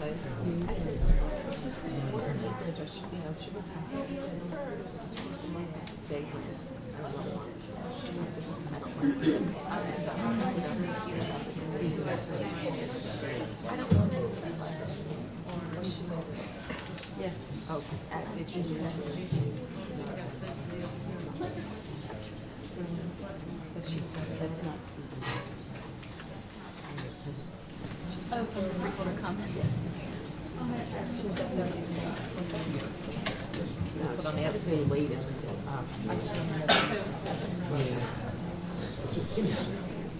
Yeah. Oh, did you do that? But she said it's not Stephen. Oh, from the Freeholder comments. She was at 30. That's what I'm asking later. I just don't know.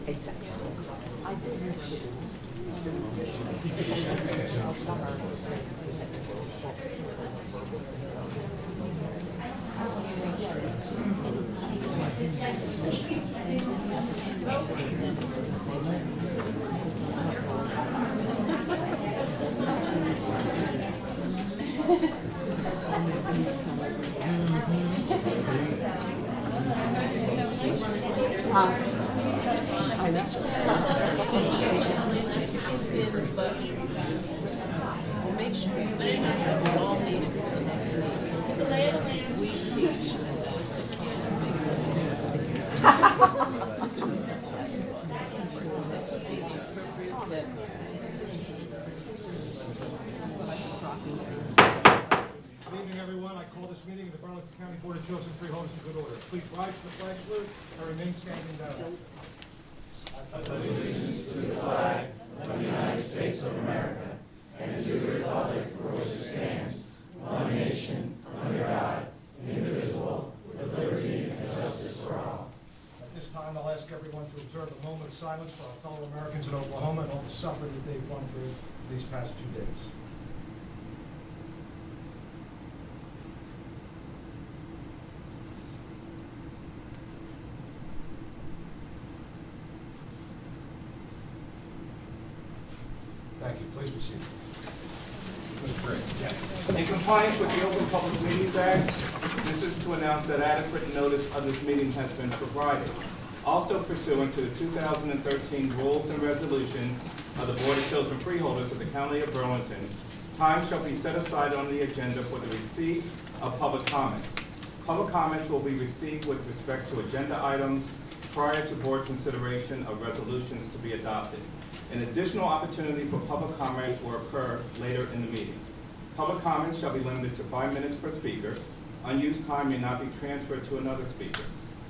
Exactly. I did mention. I know. But we'll make sure you get all needed for the next meeting. We teach and that is the this would be the appropriate fit. Good evening, everyone. I call this meeting of the Burlington County Board of Chosen Freeholders to good order. Please rise for the flag salute and remain standing down. Allegiance to the flag of the United States of America and to the republic for which it stands, one nation, under God, indivisible, with liberty and justice for all. At this time, I'll ask everyone to observe a moment of silence for our fellow Americans in Oklahoma and all the suffering that they've gone through these past 2 days. Thank you. Please be seated. Mr. Gray. Yes. In compliance with the Open Public Meetings Act, this is to announce that adequate notice of this meeting has been provided. Also pursuant to the 2013 rules and resolutions of the Board of Chosen Freeholders of the County of Burlington, time shall be set aside on the agenda for the receipt of public comments. Public comments will be received with respect to agenda items prior to board consideration of resolutions to be adopted. An additional opportunity for public comments will occur later in the meeting. Public comments shall be limited to 5 minutes per speaker. Unused time may not be transferred to another speaker.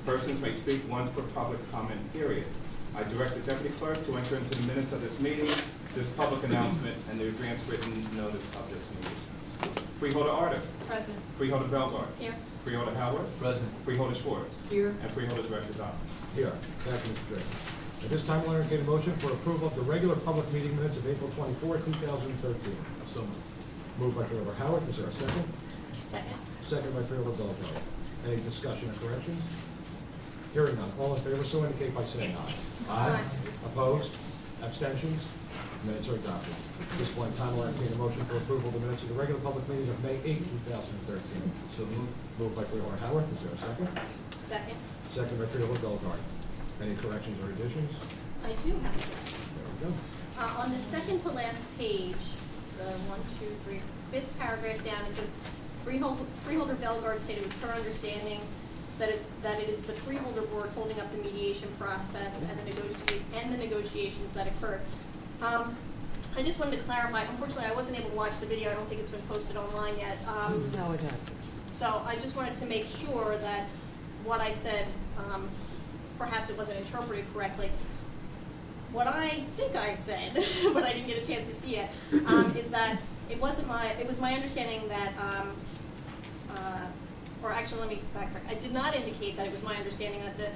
Persons may speak once per public comment period. I direct the Deputy Clerk to enter into the minutes of this meeting, this public announcement, and the advance written notice of this meeting. Freeholder Artis. Present. Freeholder Belgard. Here. Freeholder Howard. Present. Freeholder Schwartz. Here. And Freeholder Director Dodd. Here. Thank you, Mr. Gray. At this time, I'll entertain a motion for approval of the regular public meeting minutes of April 24, 2013. So moved. Moved by Freeholder Howard. Is there a second? Second. Second by Freeholder Belgard. Any discussion or corrections? Hearing none. All in favor, so indicate by saying aye. Aye. Opposed? Abstentions? Minutes are adopted. At this point in time, I'll entertain a motion for approval of the minutes of the regular public meeting of May 8, 2013. So moved. Moved by Freeholder Howard. Is there a second? Second. Second by Freeholder Belgard. Any corrections or additions? I do have it. There we go. On the second to last page, the 1, 2, 3, fifth paragraph down, it says, Freeholder Belgard stated with her understanding that it is the Freeholder Board holding up the mediation process and the negotiations that occurred. I just wanted to clarify. Unfortunately, I wasn't able to watch the video. I don't think it's been posted online yet. No, it hasn't. So I just wanted to make sure that what I said, perhaps it wasn't interpreted correctly. What I think I said, but I didn't get a chance to see it, is that it was my understanding that, or actually let me backtrack. I did not indicate that it was my understanding that the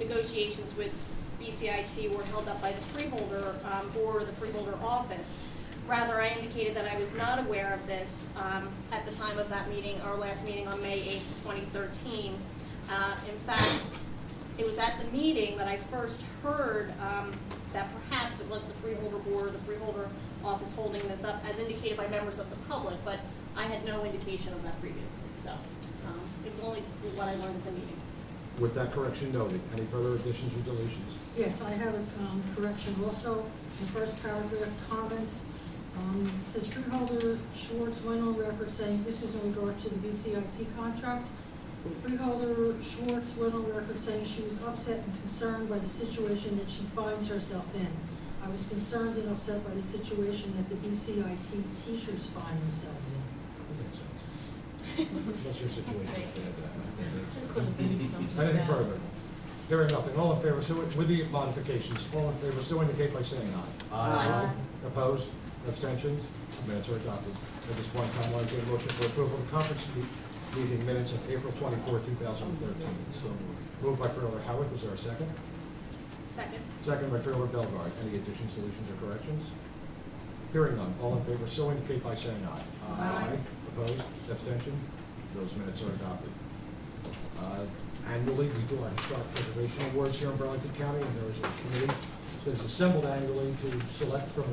negotiations with BCIT were held up by the Freeholder or the Freeholder office. Rather, I indicated that I was not aware of this at the time of that meeting, our last meeting on May 8th, 2013. In fact, it was at the meeting that I first heard that perhaps it was the Freeholder Board or the Freeholder office holding this up, as indicated by members of the public, but I had no indication of that previously. So it was only what I learned at the meeting. With that correction noted, any further additions or deletions? Yes, I have a correction also. The first paragraph, comments It says Freeholder Schwartz went on record saying, this was in regard to the BCIT contract. Freeholder Schwartz went on record saying she was upset and concerned by the situation that she finds herself in. I was concerned and upset by the situation that the BCIT teachers find themselves in. What's your situation? Couldn't be something Anything about- further? Hearing nothing, all in favor, so with the modifications, all in favor, so indicate by saying aye. Aye. Opposed? Abstentions? Minutes are adopted. At this point in time, I'd like to get a motion for approval of the conference meeting minutes of April 24, 2013. So moved by Freeholder Howarth, is there a second? Second. Second by Freeholder Bellegarde. Any additions, deletions, or corrections? Hearing none, all in favor, so indicate by saying aye. Aye. Opposed? Abstention? Those minutes are adopted. Annually, we do our historic preservation awards here in Burlington County, and there is a committee that is assembled annually to select from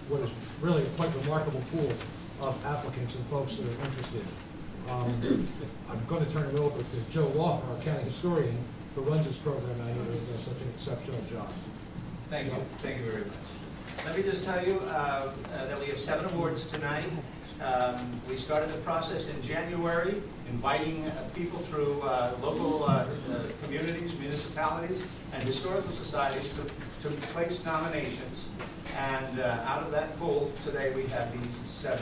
what is really a quite remarkable pool of applicants and folks that are interested. I'm going to turn it over to Joe Lawfer, our county historian, who runs this program. I know he does such an exceptional job. Thank you very much. Let me just tell you that we have 7 awards tonight. We started the process in January, inviting people through local communities, municipalities, and historical societies to place nominations. And out of that pool, today we have these 7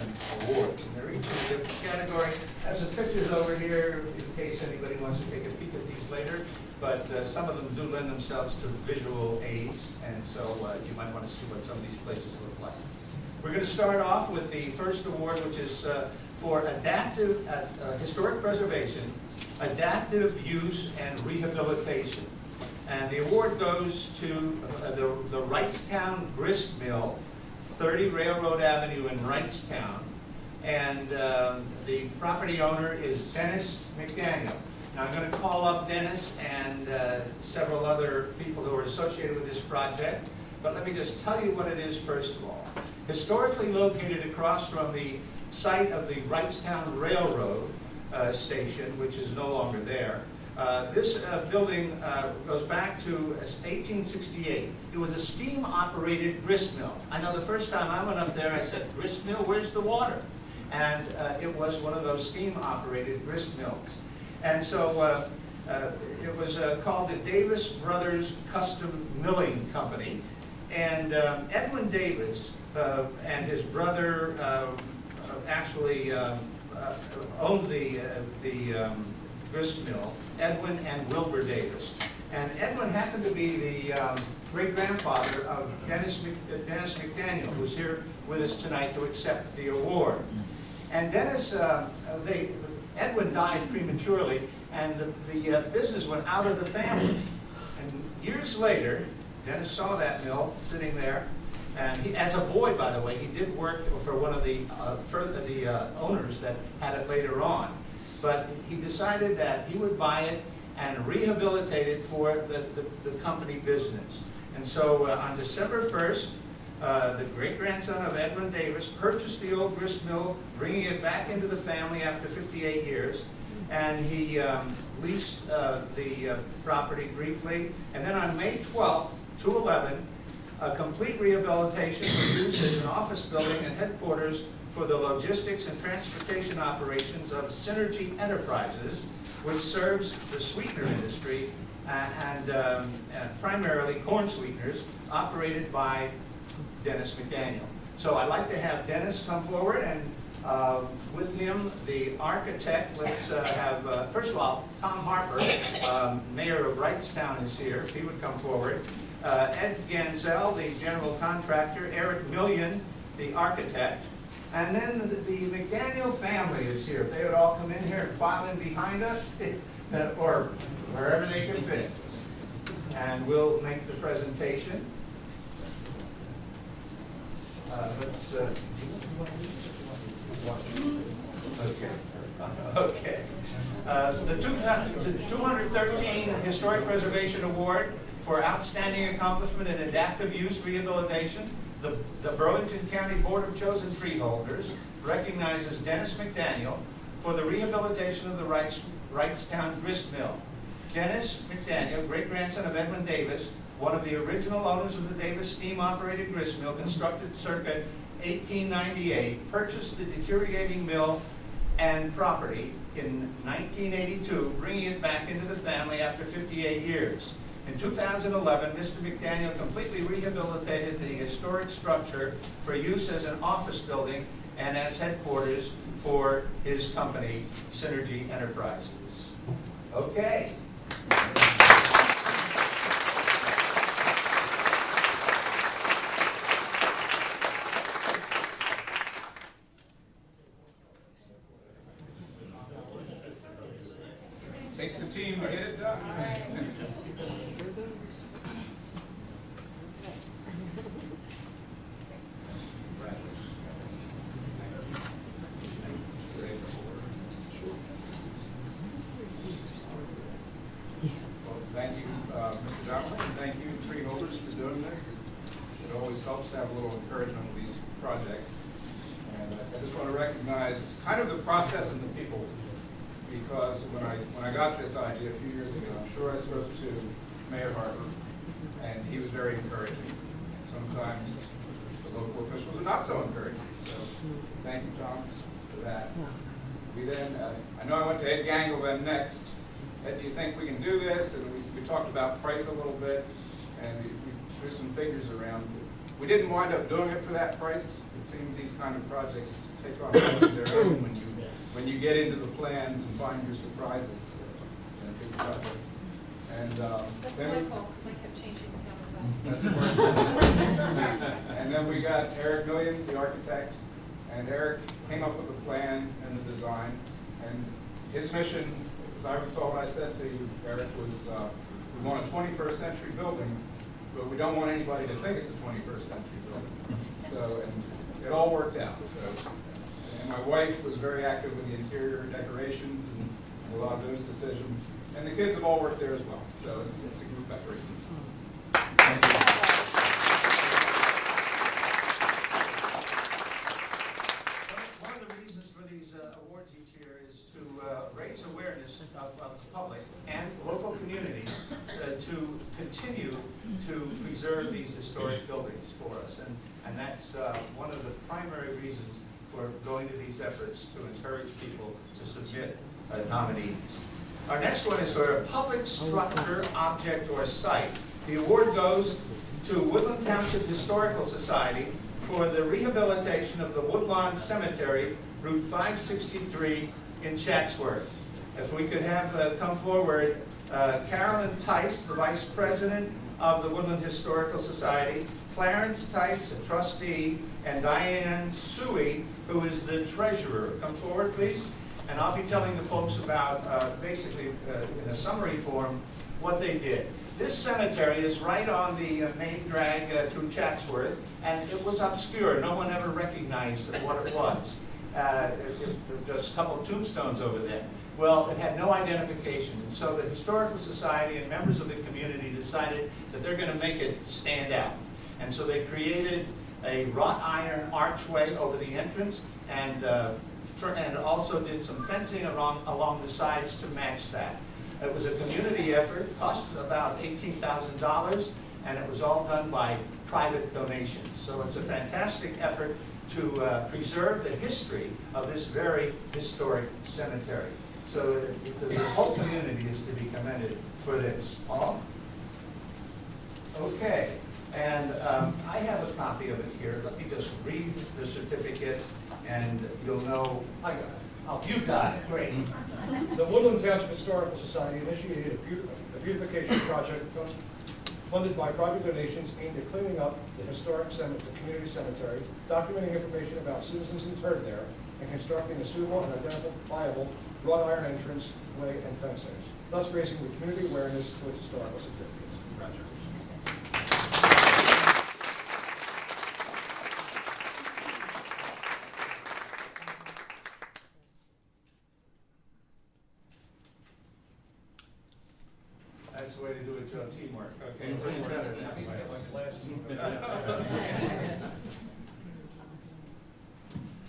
awards. And they're each in a different category. I have some pictures over here in case anybody wants to take a peek at these later. But some of them do lend themselves to visual aids, and so you might want to see what some of these places look like. We're going to start off with the first award, which is for adaptive historic preservation, adaptive use, and rehabilitation. And the award goes to the Wrightstown Grist Mill, 30 Railroad Avenue in Wrightstown. And the property owner is Dennis McDaniel. Now I'm going to call up Dennis and several other people who are associated with this project. But let me just tell you what it is first of all. Historically located across from the site of the Wrightstown Railroad station, which is no longer there, this building goes back to 1868. It was a steam-operated grist mill. I know the first time I went up there, I said, "Grist mill, where's the water?" And it was one of those steam-operated grist mills. And so it was called the Davis Brothers Custom Milling Company. And Edwin Davis and his brother actually owned the grist mill, Edwin and Wilbur Davis. And Edwin happened to be the great-grandfather of Dennis McDaniel, who's here with us tonight to accept the award. And Dennis, Edwin died prematurely, and the business went out of the family. And years later, Dennis saw that mill sitting there, and he, as a boy, by the way, he did work for one of the owners that had it later on. But he decided that he would buy it and rehabilitate it for the company business. And so on December 1st, the great-grandson of Edwin Davis purchased the old grist mill, bringing it back into the family after 58 years. And he leased the property briefly. And then on May 12th, 2011, a complete rehabilitation was used as an office building and headquarters for the logistics and transportation operations of Synergy Enterprises, which serves the sweetener industry and primarily corn sweeteners operated by Dennis McDaniel. So I'd like to have Dennis come forward, and with him, the architect. Let's have, first of all, Tom Harper, mayor of Wrightstown, is here. If he would come forward. Ed Gansell, the general contractor. Eric Million, the architect. And then the McDaniel family is here. If they would all come in here and file in behind us, or wherever they can fit. And we'll make the presentation. Let's. Okay. The 213 Historic Preservation Award for Outstanding Accomplishment in Adaptive Use Rehabilitation. The Burlington County Board of Chosen Freeholders recognizes Dennis McDaniel for the rehabilitation of the Wrightstown Grist Mill. Dennis McDaniel, great-grandson of Edwin Davis, one of the original owners of the Davis steam-operated grist mill, constructed circa 1898, purchased the deteriorating mill and property in 1982, bringing it back into the family after 58 years. In 2011, Mr. McDaniel completely rehabilitated the historic structure for use as an office building and as headquarters for his company, Synergy Enterprises. Okay. Takes a team to get it done. Well, thank you, Mr. Donnelly, and thank you, Freeholders, for doing this. It always helps to have a little encouragement with these projects. And I just want to recognize kind of the process and the people, because when I got this idea a few years ago, I'm sure I spoke to Mayor Harper, and he was very encouraging. And sometimes the local officials are not so encouraging. So thank you, Tom, for that. We then, I know I went to Ed Gangle then next. Ed, do you think we can do this? And we talked about price a little bit, and we threw some figures around. We didn't wind up doing it for that price. It seems these kind of projects take on their own when you get into the plans and find your surprises in a big project. And That's then my fault, because I kept changing the that's camera. the worst. And then we got Eric Millian, the architect, and Eric came up with the plan and the design. And his mission, as I recall, I said to you, Eric, was we want a 21st century building, but we don't want anybody to think it's a 21st century building. So, and it all worked out. So, and my wife was very active with the interior decorations and a lot of those decisions. And the kids have all worked there as well. So it's a group effort. Thank you. One of the reasons for these awards each year is to raise awareness of the public and local communities to continue to preserve these historic buildings for us. And that's one of the primary reasons for going to these efforts, to encourage people to submit nominees. Our next one is for a public structure, object, or site. The award goes to Woodland Township Historical Society for the rehabilitation of the Woodlawn Cemetery, Route 563 in Chatsworth. If we could have come forward, Carolyn Tice, the Vice President of the Woodland Historical Society, Clarence Tice, a trustee, and Diane Suey, who is the treasurer. Come forward, please. And I'll be telling the folks about, basically, in a summary form, what they did. This cemetery is right on the main drag through Chatsworth, and it was obscure. No one ever recognized what it was. Just a couple of tombstones over there. Well, it had no identification, and so the Historical Society and members of the community decided that they're going to make it stand out. And so they created a wrought iron archway over the entrance, and also did some fencing along the sides to match that. It was a community effort, cost about $18,000, and it was all done by private donations. So it's a fantastic effort to preserve the history of this very historic cemetery. So the whole community is to be commended for this. Paul? Okay, and I have a copy of it here. Let me just read the certificate, and you'll know. I got it. Oh, you got it. Great. The Woodland Township Historical Society initiated a beautification project funded by private donations aimed at cleaning up the historic community cemetery, documenting information about citizens interred there, and constructing a suitable and identifiable wrought iron entrance, way, and fencing, thus raising the community awareness to its historical significance. Congratulations. That's the way to do it, Joe. Teamwork. Okay. Much better that way.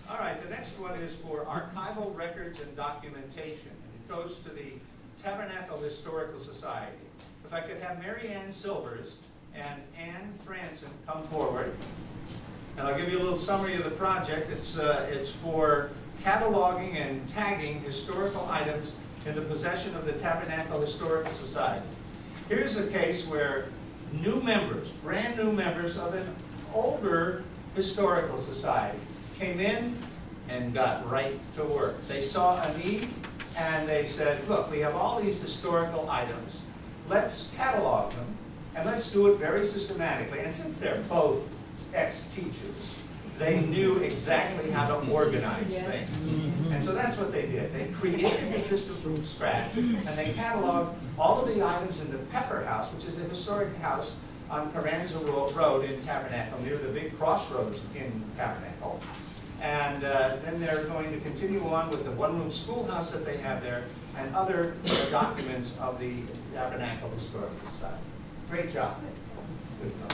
All right, the next one is for archival records and documentation. It goes to the Tabernacle Historical Society. If I could have Mary Ann Silvers and Ann Franson come forward. And I'll give you a little summary of the project. It's for cataloging and tagging historical items in the possession of the Tabernacle Historical Society. Here's a case where new members, brand new members of an older historical society came in and got right to work. They saw a need and they said, look, we have all these historical items. Let's catalog them and let's do it very systematically. And since they're both ex-teachers, they knew exactly how to organize things. And so that's what they did. They created the system from scratch, and they cataloged all of the items in the Pepper House, which is a historic house on Carranza Road in Tabernacle, near the big crossroads in Tabernacle. And then they're going to continue on with the one-room schoolhouse that they have there, and other documents of the Tabernacle Historical Society. Great job. Good job.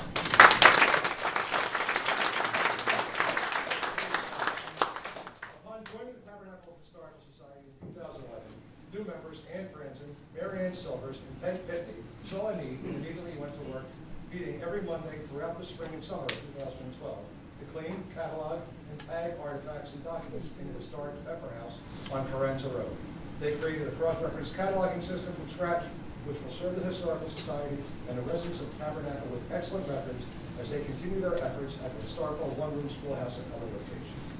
Upon joining the Tabernacle Historical Society in 2011, new members Ann Franzen, Mary Ann Silvers, and Peg Pitney saw a need and immediately went to work, meeting every Monday throughout the spring and summer of 2012 to clean, catalog, and tag artifacts and documents in the historic Pepper House on Carranza Road. They created a cross-reference cataloging system from scratch, which will serve the Historical Society and the residents of Tabernacle with excellent records as they continue their efforts at the historical one-room schoolhouse and other locations.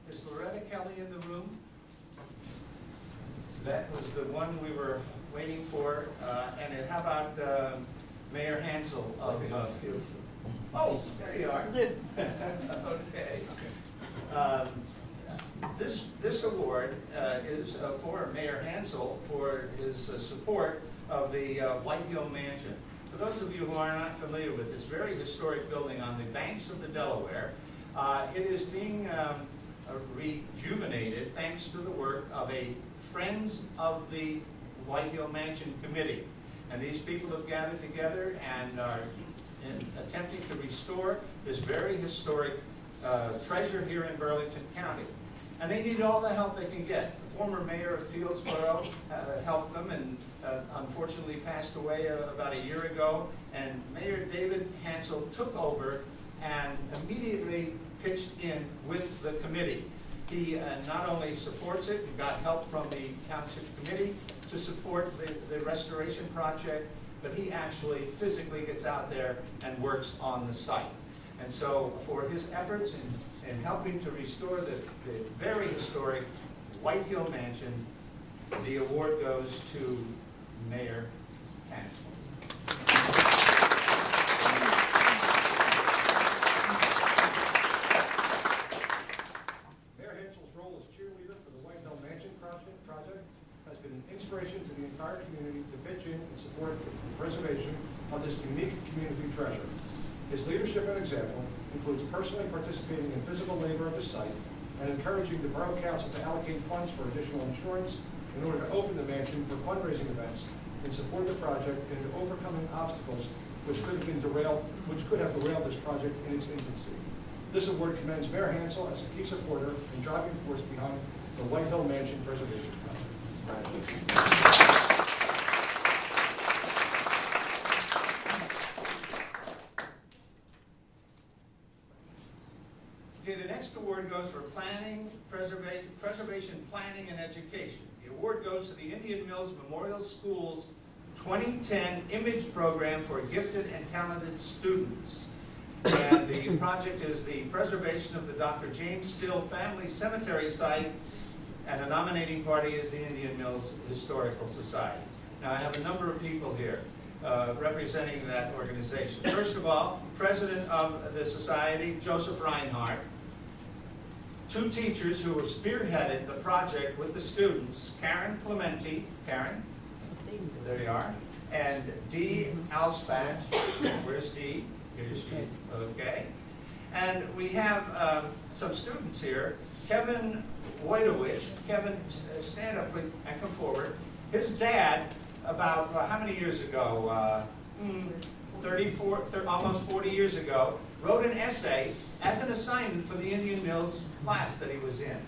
Is Loretta Kelly in the room? That was the one we were waiting for. And how about Mayor Hansel of Field? Oh, there you are. Okay. This award is for Mayor Hansel for his support of the White Hill Mansion. For those of you who are not familiar with this very historic building on the banks of the Delaware, it is being rejuvenated thanks to the work of a Friends of the White Hill Mansion Committee. And these people have gathered together and are attempting to restore this very historic treasure here in Burlington County. And they need all the help they can get. The former mayor of Fieldsboro helped them and unfortunately passed away about a year ago. And Mayor David Hansel took over and immediately pitched in with the committee. He not only supports it, he got help from the township committee to support the restoration project, but he actually physically gets out there and works on the site. And so for his efforts in helping to restore the very historic White Hill Mansion, the award goes to Mayor Hansel. Mayor Hansel's role as cheerleader for the White Hill Mansion project has been an inspiration to the entire community to pitch in and support the preservation of this unique community treasure. His leadership and example includes personally participating in physical labor of the site and encouraging the Borough Council to allocate funds for additional insurance in order to open the mansion for fundraising events and support the project and overcoming obstacles which could have derailed this project in its infancy. This award commends Mayor Hansel as a key supporter and driving force behind the White Hill Mansion Preservation Project. Okay, the next award goes for planning, preservation planning, and education. The award goes to the Indian Mills Memorial School's 2010 Image Program for Gifted and Talented Students. And the project is the preservation of the Dr. James Still Family Cemetery site, and the nominating party is the Indian Mills Historical Society. Now, I have a number of people here representing that organization. First of all, President of the Society, Joseph Reinhardt. Two teachers who have spearheaded the project with the students, Karen Clementi, Karen, there you are, and Dee Alspach. Where's Dee? Here she is. Okay. And we have some students here. Kevin Wojtowicz. Kevin, stand up please and come forward. His dad, about how many years ago? 34, almost 40 years ago, wrote an essay as an assignment for the Indian Mills class that he was in.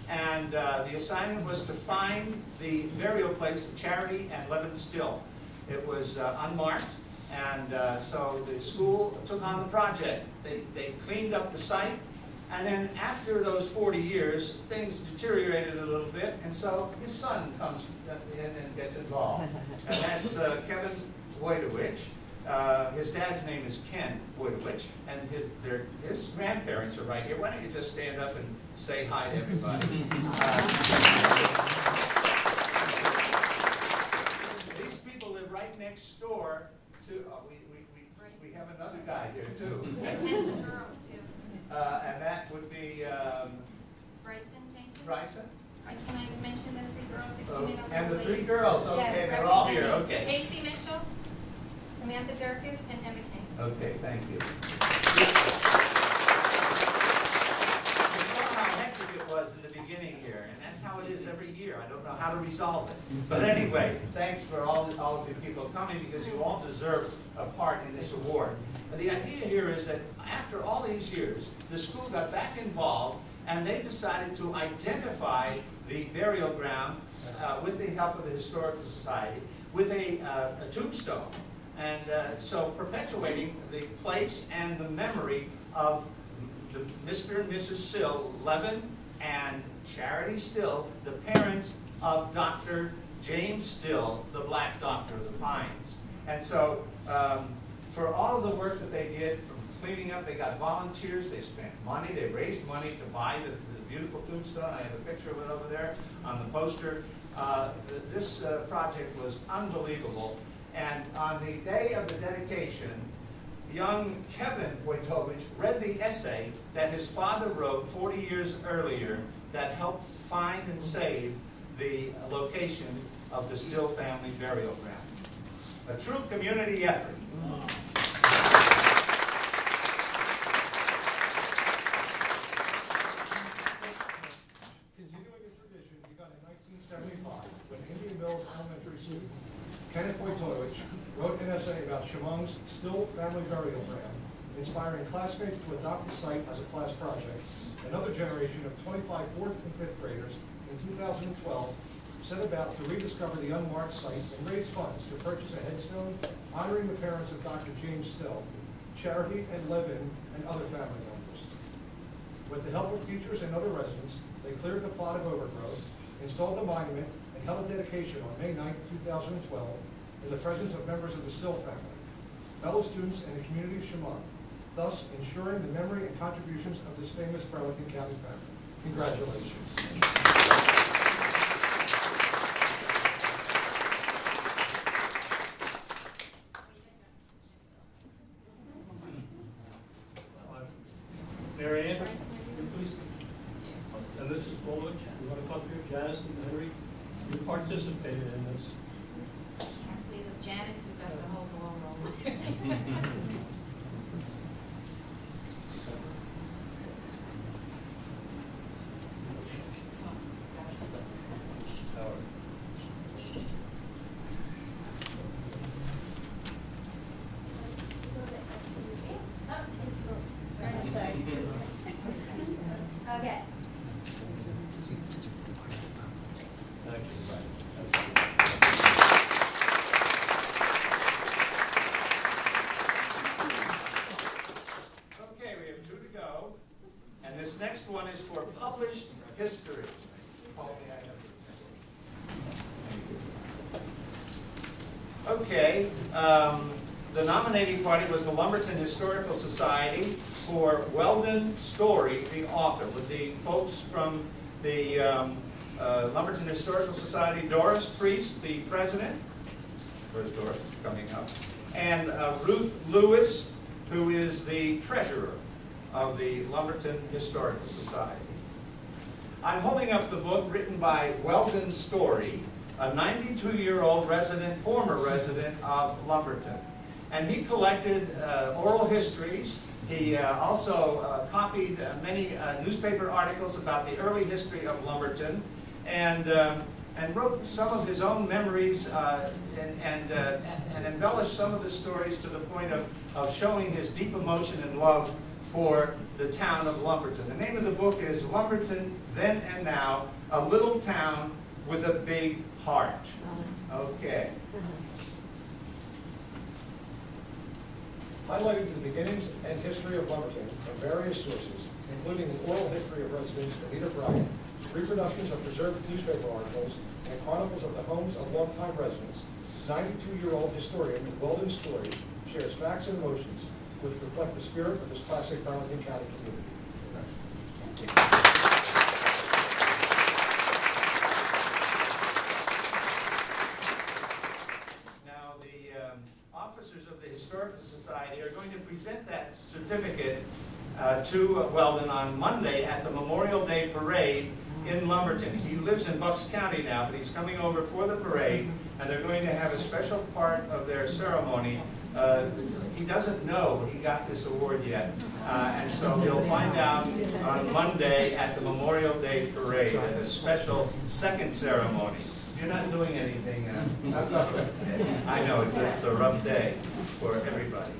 And the assignment was to find the burial place of Charity and Levin Still. It was unmarked, and so the school took on the project. They cleaned up the site, and then after those 40 years, things deteriorated a little bit, and so his son comes in and gets involved. And that's Kevin Wojtowicz. His dad's name is Ken Wojtowicz, and his grandparents are right here. Why don't you just stand up and say hi to everybody? These people live right next door to, we have another guy here too. And some girls too. And that would be Bryson Jenkins. Bryson? Can I mention the three girls that Oh, came in on the and the late? three girls, okay, Yes, they're all here, representing okay. Casey Mitchell, Samantha Durkis, and Emma King. Okay, thank you. You saw how hectic it was in the beginning here, and that's how it is every year. I don't know how to resolve it. But anyway, thanks for all of you people coming, because you all deserve a part in this award. And the idea here is that after all these years, the school got back involved, and they decided to identify the burial ground with the help of the Historical Society with a tombstone. And so perpetuating the place and the memory of the Mr. and Mrs. Still, Levin and Charity Still, the parents of Dr. James Still, the Black Doctor of the Pines. And so for all of the work that they did, from cleaning up, they got volunteers, they spent money, they raised money to buy the beautiful tombstone. I have a picture of it over there on the poster. This project was unbelievable. And on the day of the dedication, young Kevin Wojtowicz read the essay that his father wrote 40 years earlier that helped find and save the location of the Still family burial ground. A true community effort. Continuing a tradition begun in 1975 when Indian Mills Elementary student Kenneth Wojtowicz wrote an essay about Chemung's Still family burial ground, inspiring classmates to adopt the site as a class project. Another generation of 25 4th and 5th graders in 2012 set about to rediscover the unmarked site and raise funds to purchase a headstone honoring the parents of Dr. James Still, Charity and Levin, and other family members. With the help of teachers and other residents, they cleared the plot of overgrowth, installed the monument, and held a dedication on May 9, 2012, in the presence of members of the Still family, fellow students, and the community of Chemung, thus ensuring the memory and contributions of this famous Burlington County family. Congratulations. Mary Ann, please. And this is Bullwich. We want to talk to you, Janice and Henry. You participated in this. Actually, it was Janice who got the whole ball rolling. Okay. Thank you. Okay, we have 2 to go. And this next one is for published history. Paul, may I have your- Okay, the nominating party was the Lumberton Historical Society for Weldon Story, the author, with the folks from the Lumberton Historical Society, Doris Priest, the president. Where's Doris? Coming up. And Ruth Lewis, who is the treasurer of the Lumberton Historical Society. I'm holding up the book written by Weldon Story, a 92-year-old resident, former resident of Lumberton. And he collected oral histories. He also copied many newspaper articles about the early history of Lumberton, and wrote some of his own memories and embellished some of the stories to the point of showing his deep emotion and love for the town of Lumberton. The name of the book is Lumberton, Then and Now, A Little Town with a Big Heart. Okay. Highlighting the beginnings and history of Lumberton from various sources, including the oral history of residents Anita Bryant, reproductions of preserved newspaper articles, and chronicles of the homes of longtime residents, 92-year-old historian Weldon Story shares facts and emotions which reflect the spirit of this classic Burlington County community. Now, the officers of the Historical Society are going to present that certificate to Weldon on Monday at the Memorial Day Parade in Lumberton. He lives in Bucks County now, but he's coming over for the parade, and they're going to have a special part of their ceremony. He doesn't know he got this award yet, and so he'll find out on Monday at the Memorial Day Parade, at a special second ceremony. You're not doing anything. I know, it's a rough day for everybody.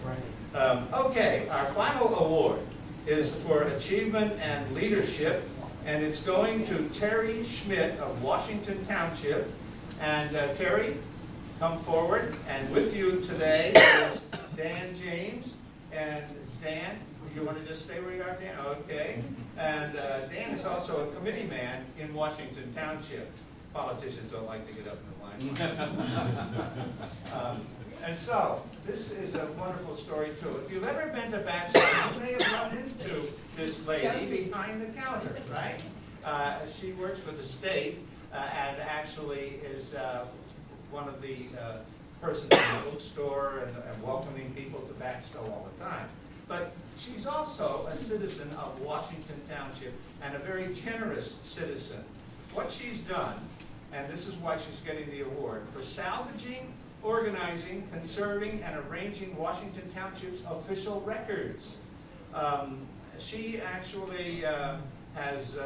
Okay, our final award is for achievement and leadership, and it's going to Terry Schmidt of Washington Township. And Terry, come forward. And with you today is Dan James. And Dan, you want to just stay where you are, Dan? Okay. And Dan is also a committee man in Washington Township. Politicians don't like to get up in the line. And so, this is a wonderful story too. If you've ever been to Baxter, you may have run into this lady behind the counter, right? She works for the state and actually is one of the persons in the bookstore and welcoming people to Baxter all the time. But she's also a citizen of Washington Township and a very generous citizen. What she's done, and this is why she's getting the award, for salvaging, organizing, conserving, and arranging Washington Township's official records. She actually has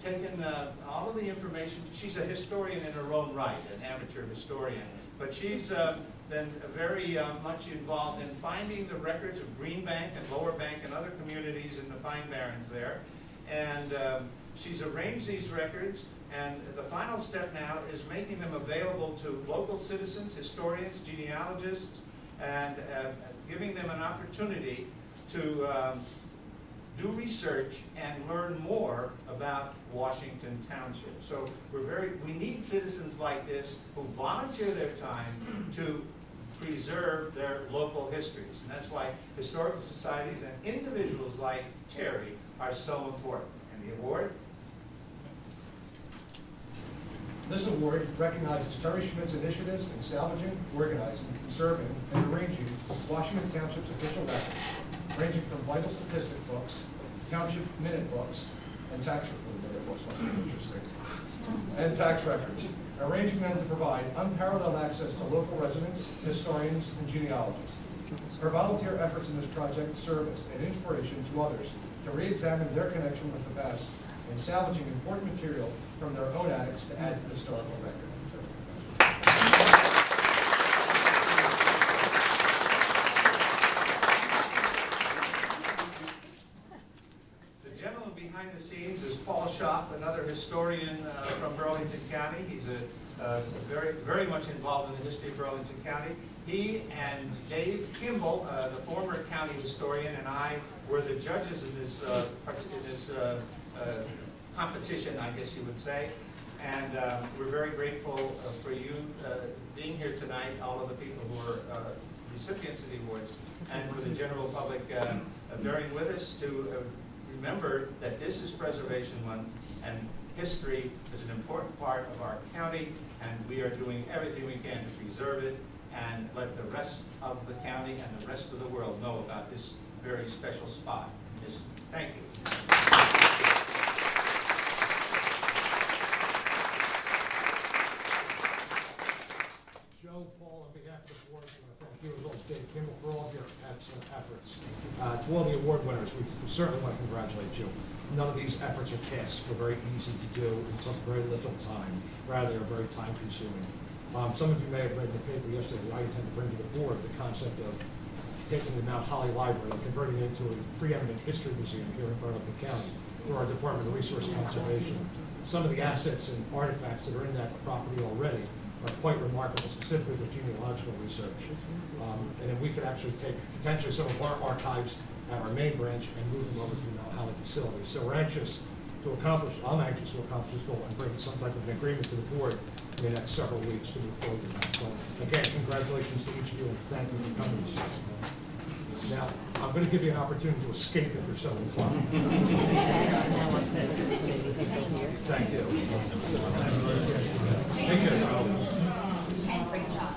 taken all of the information. She's a historian in her own right, an amateur historian, but she's been very much involved in finding the records of Greenbank and Lower Bank and other communities in the Pine Barrens there. And she's arranged these records, and the final step now is making them available to local citizens, historians, genealogists, and giving them an opportunity to do research and learn more about Washington Township. So we need citizens like this who volunteer their time to preserve their local histories. And that's why historical societies and individuals like Terry are so important. And the award? This award recognizes Terry Schmidt's initiatives in salvaging, organizing, conserving, and arranging Washington Township's official records, ranging from vital statistic books, township minute books, and tax records, arranging them to provide unparalleled access to local residents, historians, and genealogists. Her volunteer efforts in this project serve as an inspiration to others to re-examine their connection with the past and salvaging important material from their own attics to add to the historical record. The gentleman behind the scenes is Paul Schopp, another historian from Burlington County. He's very much involved in the history of Burlington County. He and Dave Kimball, the former county historian, and I were the judges in this competition, I guess you would say. And we're very grateful for you being here tonight, all of the people who are recipients of the awards, and for the general public bearing with us to remember that this is Preservation Month, and history is an important part of our county, and we are doing everything we can to preserve it and let the rest of the county and the rest of the world know about this very special spot in history. Thank you. Joe, Paul, on behalf of the board, I want to thank you as well as Dave Kimball for all of your excellent efforts. To all the award winners, we certainly want to congratulate you. None of these efforts or tasks were very easy to do and took very little time. Rather, they're very time consuming. Some of you may have read in the paper yesterday that I intend to bring to the board the concept of taking the Mount Holly Library and converting it into a preeminent history museum here in Burlington County through our Department of Resource Conservation. Some of the assets and artifacts that are in that property already are quite remarkable, specifically for genealogical research. And then we could actually take potentially some of our archives at our main branch and move them over to the Mount Holly facility. So we're anxious to accomplish, I'm anxious to accomplish this goal and bring some type of an agreement to the board in the next several weeks to move forward with that. So again, congratulations to each of you and thank you for coming this evening. Now, I'm going to give you an opportunity to escape if you're so inclined. Thank you. Take care. And great job.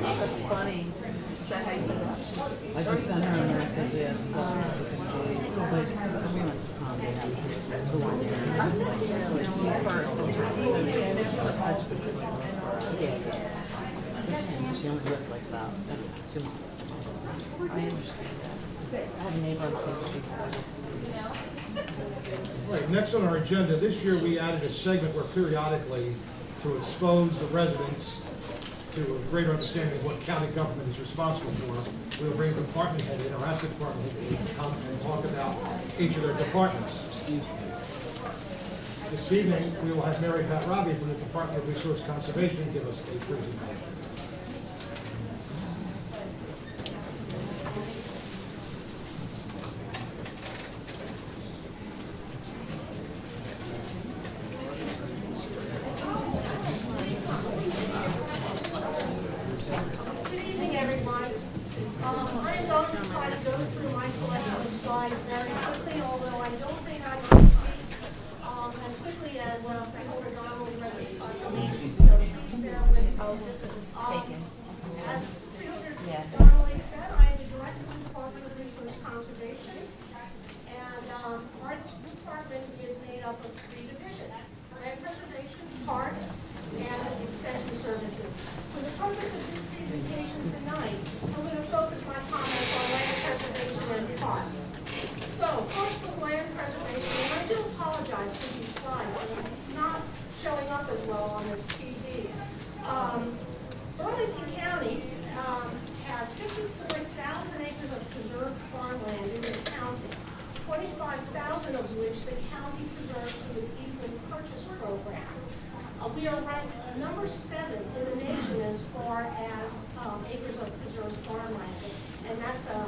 That's funny. Is that how you feel? I just sent her a message, yes, told her I was engaged, but we went to the comedy house. I'm not really she only lives like about 2 months. I understand that. I have a neighbor on the same street. Right, next on our agenda, this year we added a segment where periodically to expose the residents to a greater understanding of what county government is responsible for. We will bring a department head in, or ask the department head to come and talk about each of their departments. This evening, we will have Mary Pat Robbie from the Department of Resource Conservation give us a presentation. Burlington County has 54,000 acres of preserved farmland in the county, 25,000 of which the county preserves through its easement purchase program. We are ranked number 7 in the nation as far as acres of preserved farmland, and that's a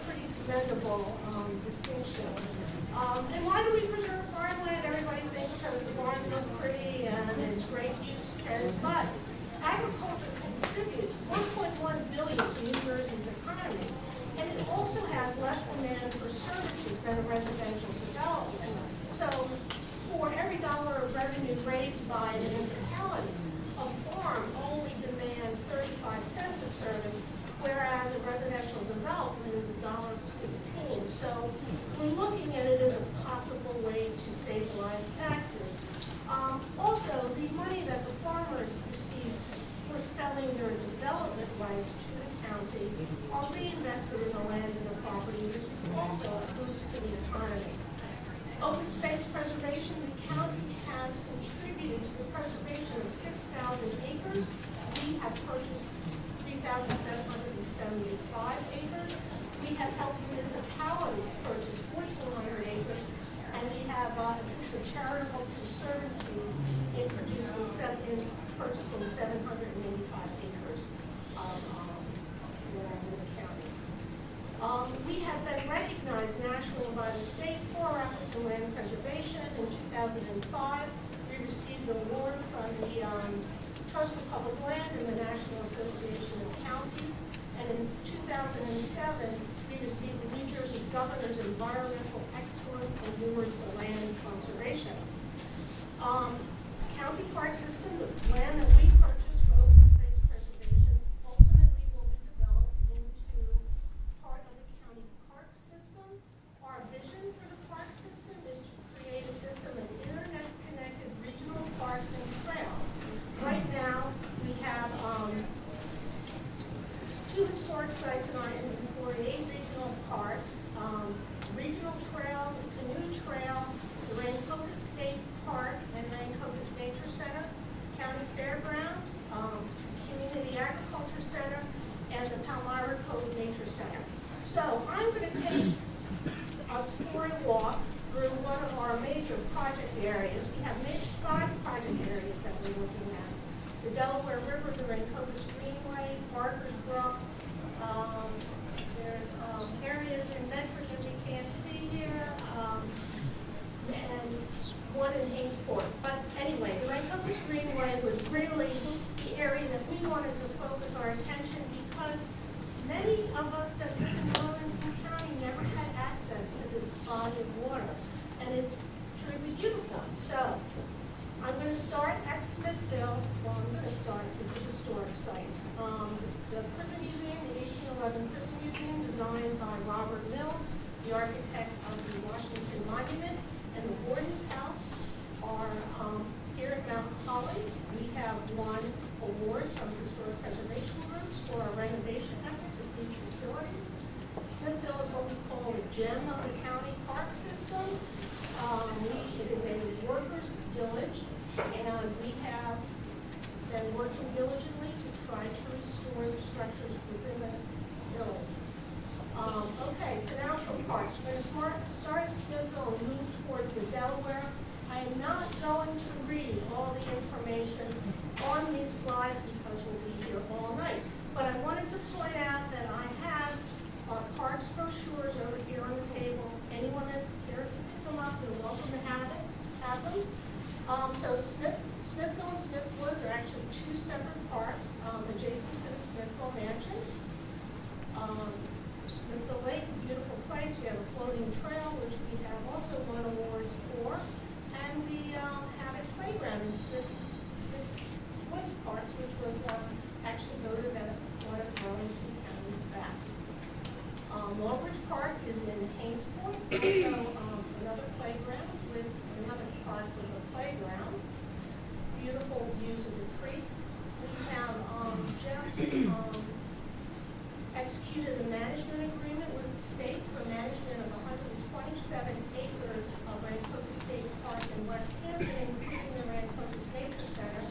pretty commendable distinction. And why do we preserve farmland? Everybody thinks because the barns look pretty and it's great use, but agriculture contributes $1.1 billion to New Jersey's economy, and it also has less demand for services than a residential development. So, for every dollar of revenue raised by a municipality, a farm only demands 35 cents of service, whereas a residential development is $1.16. So, we're looking at it as a possible way to stabilize taxes. Also, the money that the farmers receive for selling their development rights to the county are reinvested in the land and the property. This was also a boost to the economy. Open space preservation, the county has contributed to the preservation of 6,000 acres. We have purchased 3,775 acres. We have helped municipalities purchase 1,400 acres. And we have assisted charitable conservancies in purchasing 785 acres of land in the county. We have been recognized nationally by the state for our efforts in land preservation. In 2005, we received an award from the Trust for Public Land and the National Association of Counties. And in 2007, we received the New Jersey Governor's Environmental Excellence Award for Land Conservation. County park system, the land that we purchased for open space preservation, ultimately will be developed into part of the county park system. Our vision for the park system is to create a system of internet-connected regional parks and trails. Right now, we have 2 historic sites in our inventory, 8 regional parks, regional trails, a canoe trail, the Rancocas State Park and Rancocas Nature Center, County Fairgrounds, Community Agriculture Center, and the Palmyra Cove Nature Center. So I'm going to take us for a walk through one of our major project areas. We have 5 project areas that we're looking at. The Delaware River, the Rancocas Greenway, Barker's Brook. There's areas in Medford that we can't see here, and one in Hainesport. But anyway, the Rancocas Greenway was really the area that we wanted to focus our attention because many of us that live in Burlington County never had access to this body of water, and it's truly beautiful. So I'm going to start at Smithville. Well, I'm going to start with the historic sites. The Prison Museum, the 1811 Prison Museum, designed by Robert Mills, the architect of the Washington Monument, and the Warden's House are here at Mount Holly. We have won awards from historic preservation groups for our renovation efforts of these facilities. Smithville is what we call a gem of the county park system. It is a workers' village, and we have been working diligently to try to restore the structures within the village. Okay, so now for parks. We're going to start at Smithville and move toward the Delaware. I am not going to read all the information on these slides because we'll be here all night. But I wanted to point out that I have our parks brochures over here on the table. Anyone that cares to pick them up, they're welcome to have them. So Smithville and Smith Woods are actually 2 separate parks adjacent to the Smithville Mansion. Smithville Lake, a beautiful place. We have a floating trail, which we have also won awards for. And we have a playground in Smith Woods Parks, which was actually voted at one of Burlington County's best. Longbridge Park is in Hainesport, also another playground with another park with a playground. Beautiful views of the creek. We have just executed a management agreement with the state for management of 127 acres of Rancocas State Park in West Hampton, including the Rancocas Nature Center.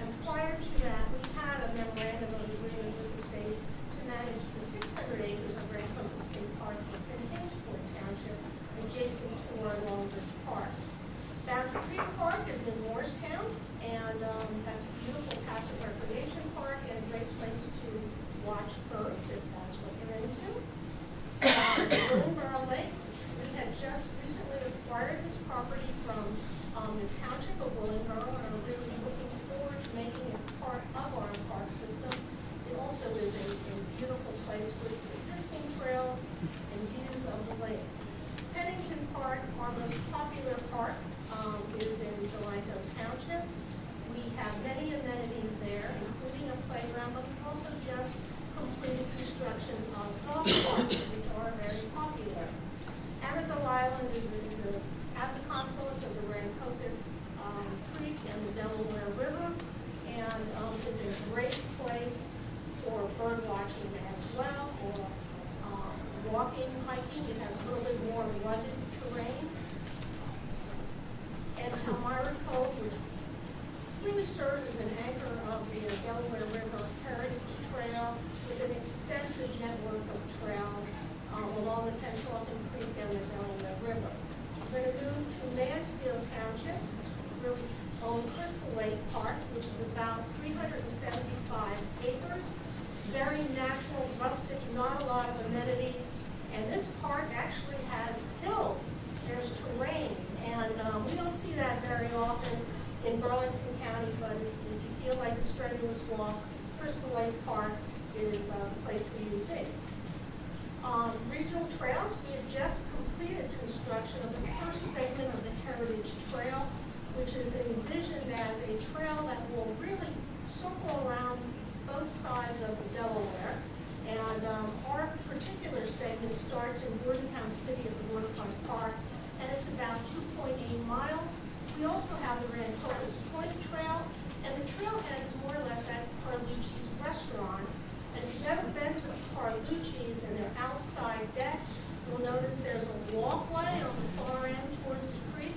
And prior to that, we had a memorandum of agreement with the state to manage the 600 acres of Rancocas State Park that's in Hainesport Township, adjacent to our Longbridge Park. Boundary Creek Park is in Morristown, and that's a beautiful passive recreation park and a great place to watch birds if that's what you're into. Willingboro Lakes, we had just recently acquired this property from the township of Willingboro and are really looking forward to making it part of our park system. It also is a beautiful place with existing trails and views of the lake. Pennington Park, our most popular park, is in Delightto Township. We have many amenities there, including a playground, but we've also just completed construction of golf carts, which are very popular. Amico Island is at the confluence of the Rancocas Creek and the Delaware River, and is a great place for bird watching as well, or walking, hiking. It has a little bit more rugged terrain. And Palmyra Cove, which really serves as an anchor of the Delaware River Heritage Trail with an extensive network of trails along the Pennsauken Creek and the Delaware River. We're going to move to Mansfield Township, where we own Crystal Lake Park, which is about 375 acres. Very natural, rustic, not a lot of amenities. And this park a trail that will really circle around both sides of the Delaware. And our particular segment starts in Burlington City at the Waterfront Park, and it's about 2.8 miles. We also have the Rancocas Point Trail, and the trailhead is more or less at Carlucci's restaurant. And if you've ever been to Carlucci's and their outside deck, you'll notice there's a walkway on the far end towards the creek.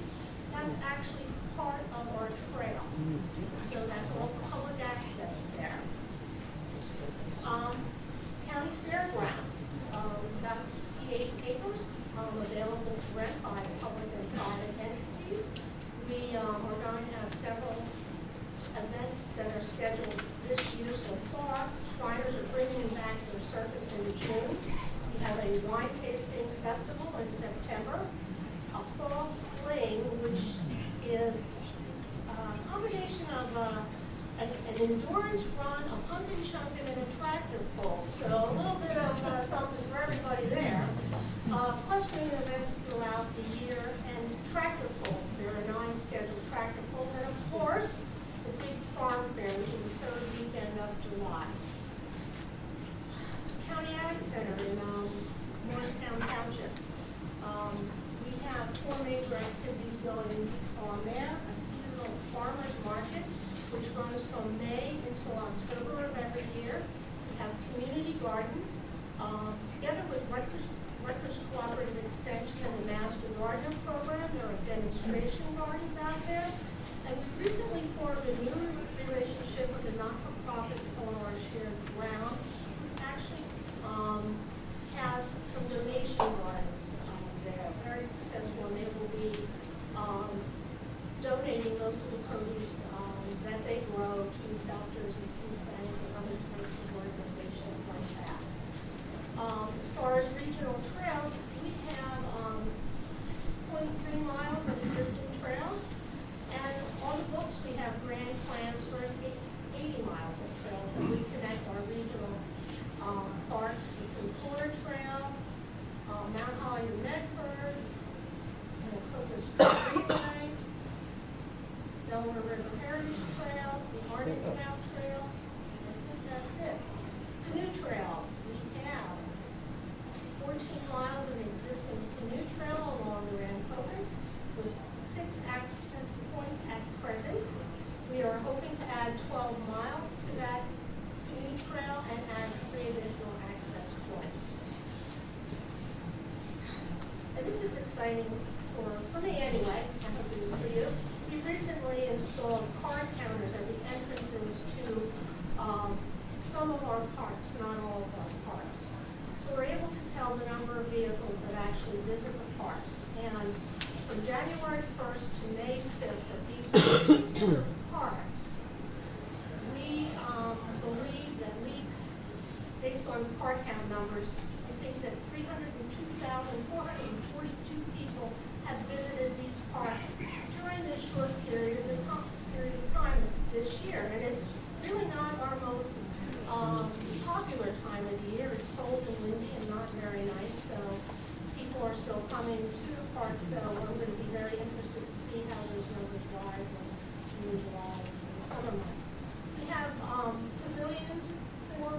That's actually part of our trail. So that's all public access there. County Fairgrounds is about 68 acres available to rent by public and private entities. We are going to have several events that are scheduled this year so far. Shriners are bringing back their circus in June. We have a wine tasting festival in September. A fall fling, which is a combination of an endurance run, a pumpkin chunkin, and a tractor pull. So a little bit of something for everybody there. Plus green events throughout the year and tractor pulls. There are 9 scheduled tractor pulls. And of course, the big farm fair, which is the 3rd weekend of July. County Ag Center in Morristown Township. We have 4 major activities going on there. A seasonal farmers market, which runs from May until October of every year. We have community gardens. Together with Rutgers Cooperative Extension and the Master Gardener Program, there are demonstration gardens out there. And we recently formed a new relationship with a not-for-profit on our shared ground, who actually has some donation gardens there, very successful, and they will be donating most of the produce that they grow to the South Jersey Food Bank and other types of organizations like that. As far as regional trails, we have 6.3 miles of existing trails, and on the books we have grand plans for 80 miles of trails that we connect our regional parks, the Florida Trail, Mount Holly to Medford, Cocos Freeway, Delaware River Heritage Trail, the Arlington Out Trail, and I think that's it. Canoe trails, we have 14 miles of existing canoe trail along the Rancocas with 6 access points at present. We are hoping to add 12 miles to that canoe trail and add 3 additional access points. And this is exciting for me anyway, I hope it is for you. We recently installed card counters at the entrances to some of our parks, not all of our parks. So we're able to tell the number of vehicles that actually visit the parks. And from January 1st to May 5th of these particular parks, we believe that based on park count numbers, we think that 302,442 people have visited these parks during this short period of time this year. And it's really not our most popular time of the year. It's cold and windy and not very nice, so people are still coming to the park, so we're going to be very interested to see how those numbers rise in June, July, and the summer months. We have pavilions for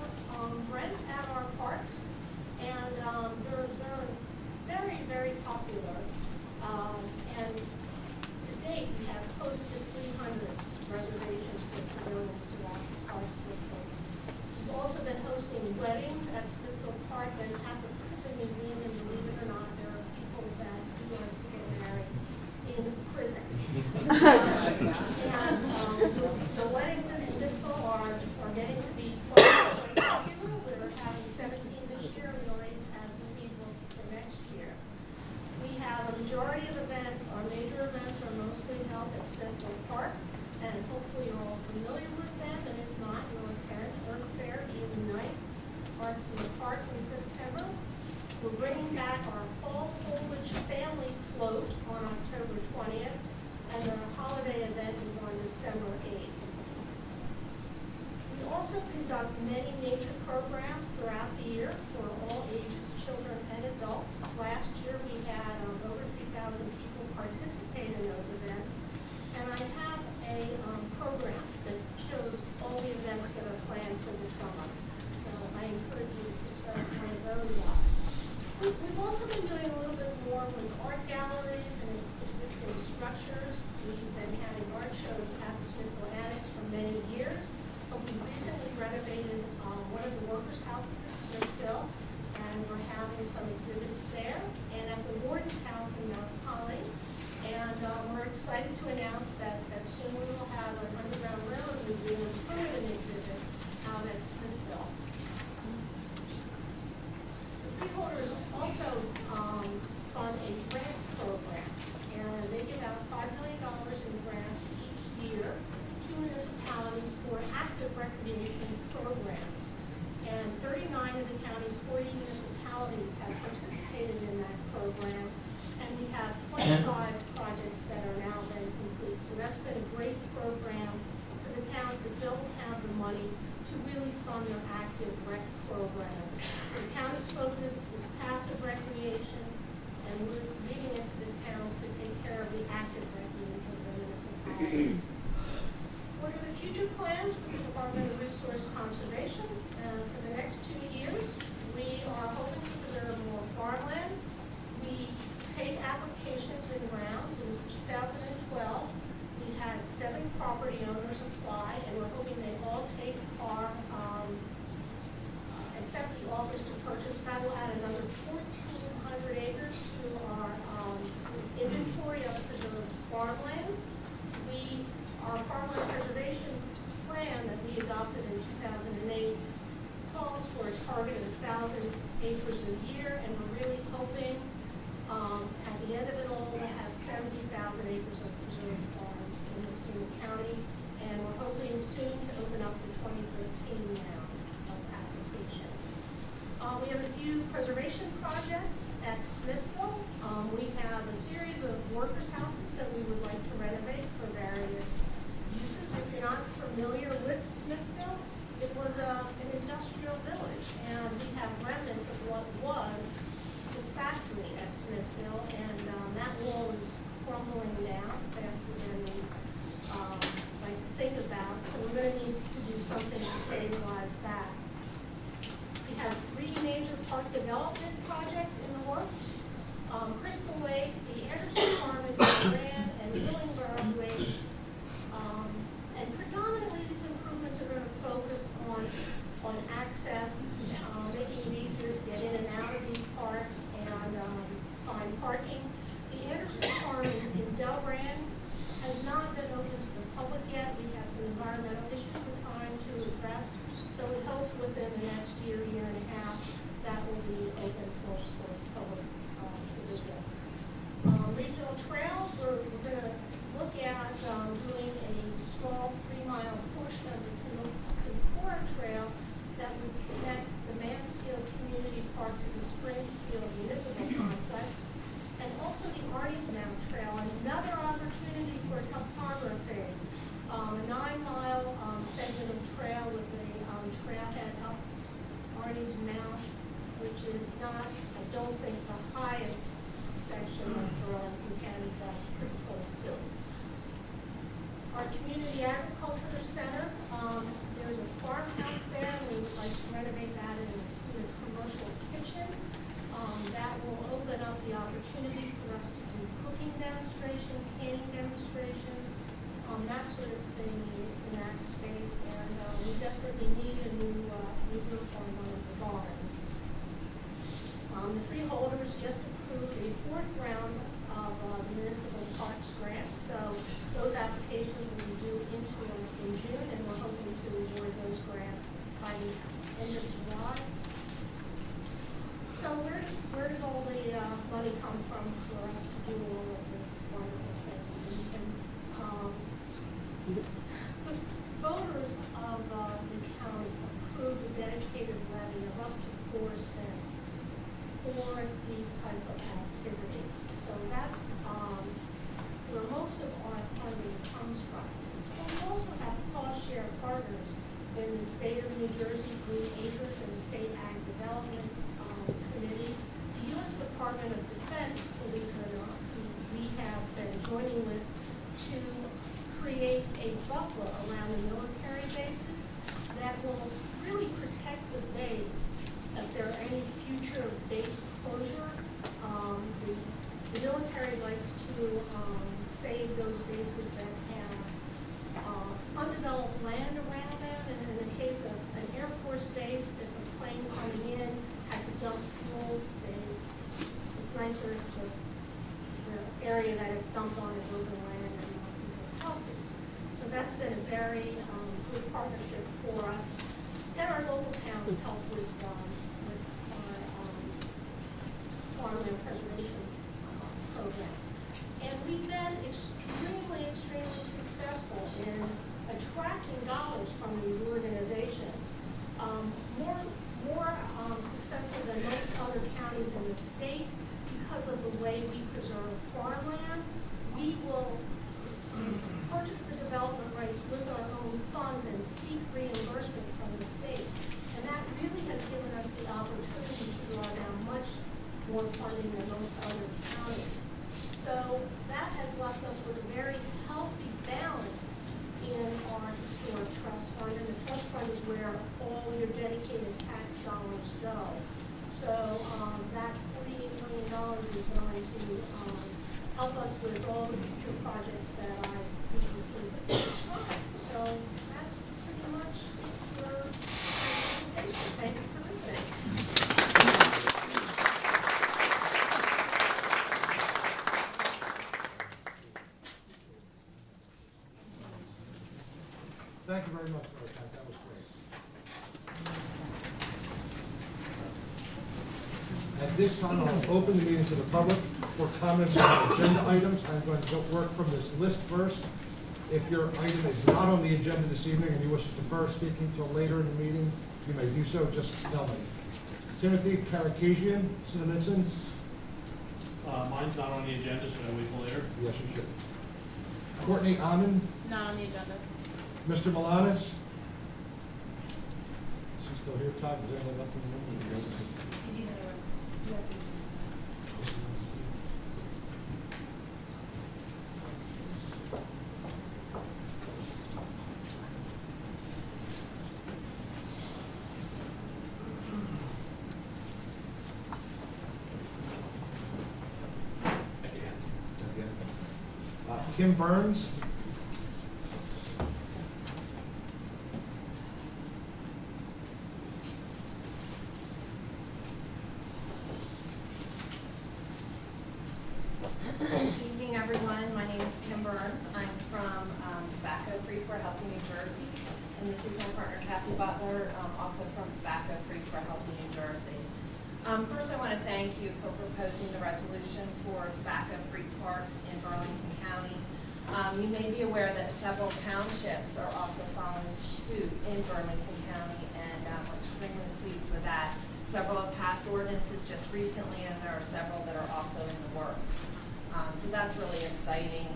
rent at our parks, and they're very, very popular. And to date, we have close to 300 reservations for pavilions throughout the park system. We've also been hosting weddings at Smithfield Park and at the Prison Museum, and believe it or not, there are people that do like to get married in prison. And the weddings in Smithfield are getting to be quite popular. We're having 17 this year, and we already have the people for next year. We have a majority of events, our major events are mostly held at Smithfield Park, and hopefully you're all familiar with them, and if not, you'll attend Earth Fair June 9th, Arts in the Park in September. We're bringing back our Fall Foliage Family Float on October 20th, and the holiday event is on December 8th. We also conduct many nature programs throughout the year for all ages, children and adults. Last year we had over 3,000 people participate in those events, and I have a also been doing a little bit more with art galleries and existing structures. We've been having art shows at the Smithville Annex for many years, but we recently renovated one of the workers' houses at Smithville, and we're having some exhibits there, and at the Warden's House in Mount Holly. And we're excited to announce that soon we will have an Underground Railroad Museum permanent exhibit out at Smithville. The Freeholders also fund a grant program, and they give out $5 million in grants each year to municipalities for active recreation programs. And 39 of the county's 40 municipalities have participated in that program, and we have 25 projects that are now very complete. So that's been a great program for the towns that don't have the money to really fund their active rec programs. The county's focus is passive recreation, and we're leaving it to the towns to take care of the active rec needs of the municipalities. What are the future plans for the Department of Resource Conservation? For the next 2 years, we are hoping to preserve more farmland. We take applications in rounds. In 2012, we had 7 property owners apply, and we're hoping they all take our, accept the offers to purchase. That will add another 1,400 acres to our inventory of preserved farmland. Our farmland preservation plan that we adopted in 2008 calls for a target of 1,000 acres a year, and we're really hoping at the end of it all to have 70,000 acres of preserved farms in the county, and we're hoping soon to open up the 2013 round of applications. We have a few preservation projects at Smithville. We have a series of workers' houses that we would like to renovate for various uses. If you're not familiar with Smithville, it was an industrial village, and we have remnants of what was the factory at Smithville, and that wall is crumbling down faster than we like to think about, so we're going to need to do something to stabilize that. We have 3 major park development projects in the works. Crystal Lake, the Anderson Farm in Grand, and Willingboro Lakes. And predominantly these improvements are going to focus on access, making it easier to get in and out of these parks, and find parking. The Anderson Farm in Delran has not been open to the public yet. We have some environmental issues we're trying to address, so we hope within the next year and a half, that will be open for public to visit. Regional trails, we're going to look at doing a small 3-mile portion of the Tempora Trail that would connect the Mansfield Community Park to the Springfield Municipal Complex, and also the Arnie's Mount Trail, another opportunity for topography. A 9-mile segment of trail with a trailhead up Arnie's Mount, which is not, I don't think, the highest section of Burlington County, but pretty close to it. Our Community Agriculture Center, there's a farmhouse there, and we would like to renovate that into a commercial kitchen. That will open up the opportunity for us to do cooking demonstrations, canning demonstrations, that sort of thing in that space, and we desperately need a new roof on one of the barns. The Freeholders just approved a 4th round of municipal parks grants, so those applications will be due into us in June, and we're hoping to award those grants by the end of July. So where does all the money come from for us to do all of this wonderful thing? The voters of the county approved a dedicated levy of up to 4 cents for these type of activities. So that's where most of our funding comes from. And we also have cost share partners in the state of New Jersey, Green Acres, and the State Ag Development Committee. The U.S. Department of Defense, believe it or not, we have been joining with to create a buffer around the military bases that will really protect the base if there are any future base closure Secretary likes to save those bases that have undeveloped land around them. And in the case of an Air Force base, if a plane coming in had to dump fuel, it's nicer if the area that it's dumped on is open land and not people's houses. So that's been a very good partnership for us. And our local towns help with our farmland preservation program. And we've been extremely successful in attracting dollars from these organizations. More successful than most other counties in the state because of the way we preserve farmland. We will purchase the development rights with our own funds and seek reimbursement from the state. And that really has given us the opportunity to draw down much more funding than most other counties. So that has left us with a very healthy balance in our historic trust fund. And the trust fund is where all your dedicated tax dollars go. So that $48 million is going to help us with all the future projects that we can see at this time. So that's pretty much it for my presentation. Thank you for listening. Thank you very much, Mary Pat. That was great. At this time, I'll open the meeting to the public for comments on agenda items. I'm going to work from this list first. If your item is not on the agenda this evening and you wish to defer speaking till later in the meeting, you may do so. Just tell me. Timothy Karakazian, Cinnamon. Mine's not on the agenda, so I'll wait till later. Yes, you should. Courtney Amon. Not on the agenda. Mr. Milanes? Is he still here, Todd? Is anyone left in the room? Kim Burns? Good evening, everyone. My name is Kim Burns. I'm from Tobacco Free for Healthy New Jersey, and this is my partner Kathy Butler, also from Tobacco Free for Healthy New Jersey. First, I want to thank you for proposing the resolution for tobacco-free parks in Burlington County. You may be aware that several townships are also following suit in Burlington County, and we're extremely pleased with that. Several have passed ordinances just recently, and there are several that are also in the works. So that's really exciting.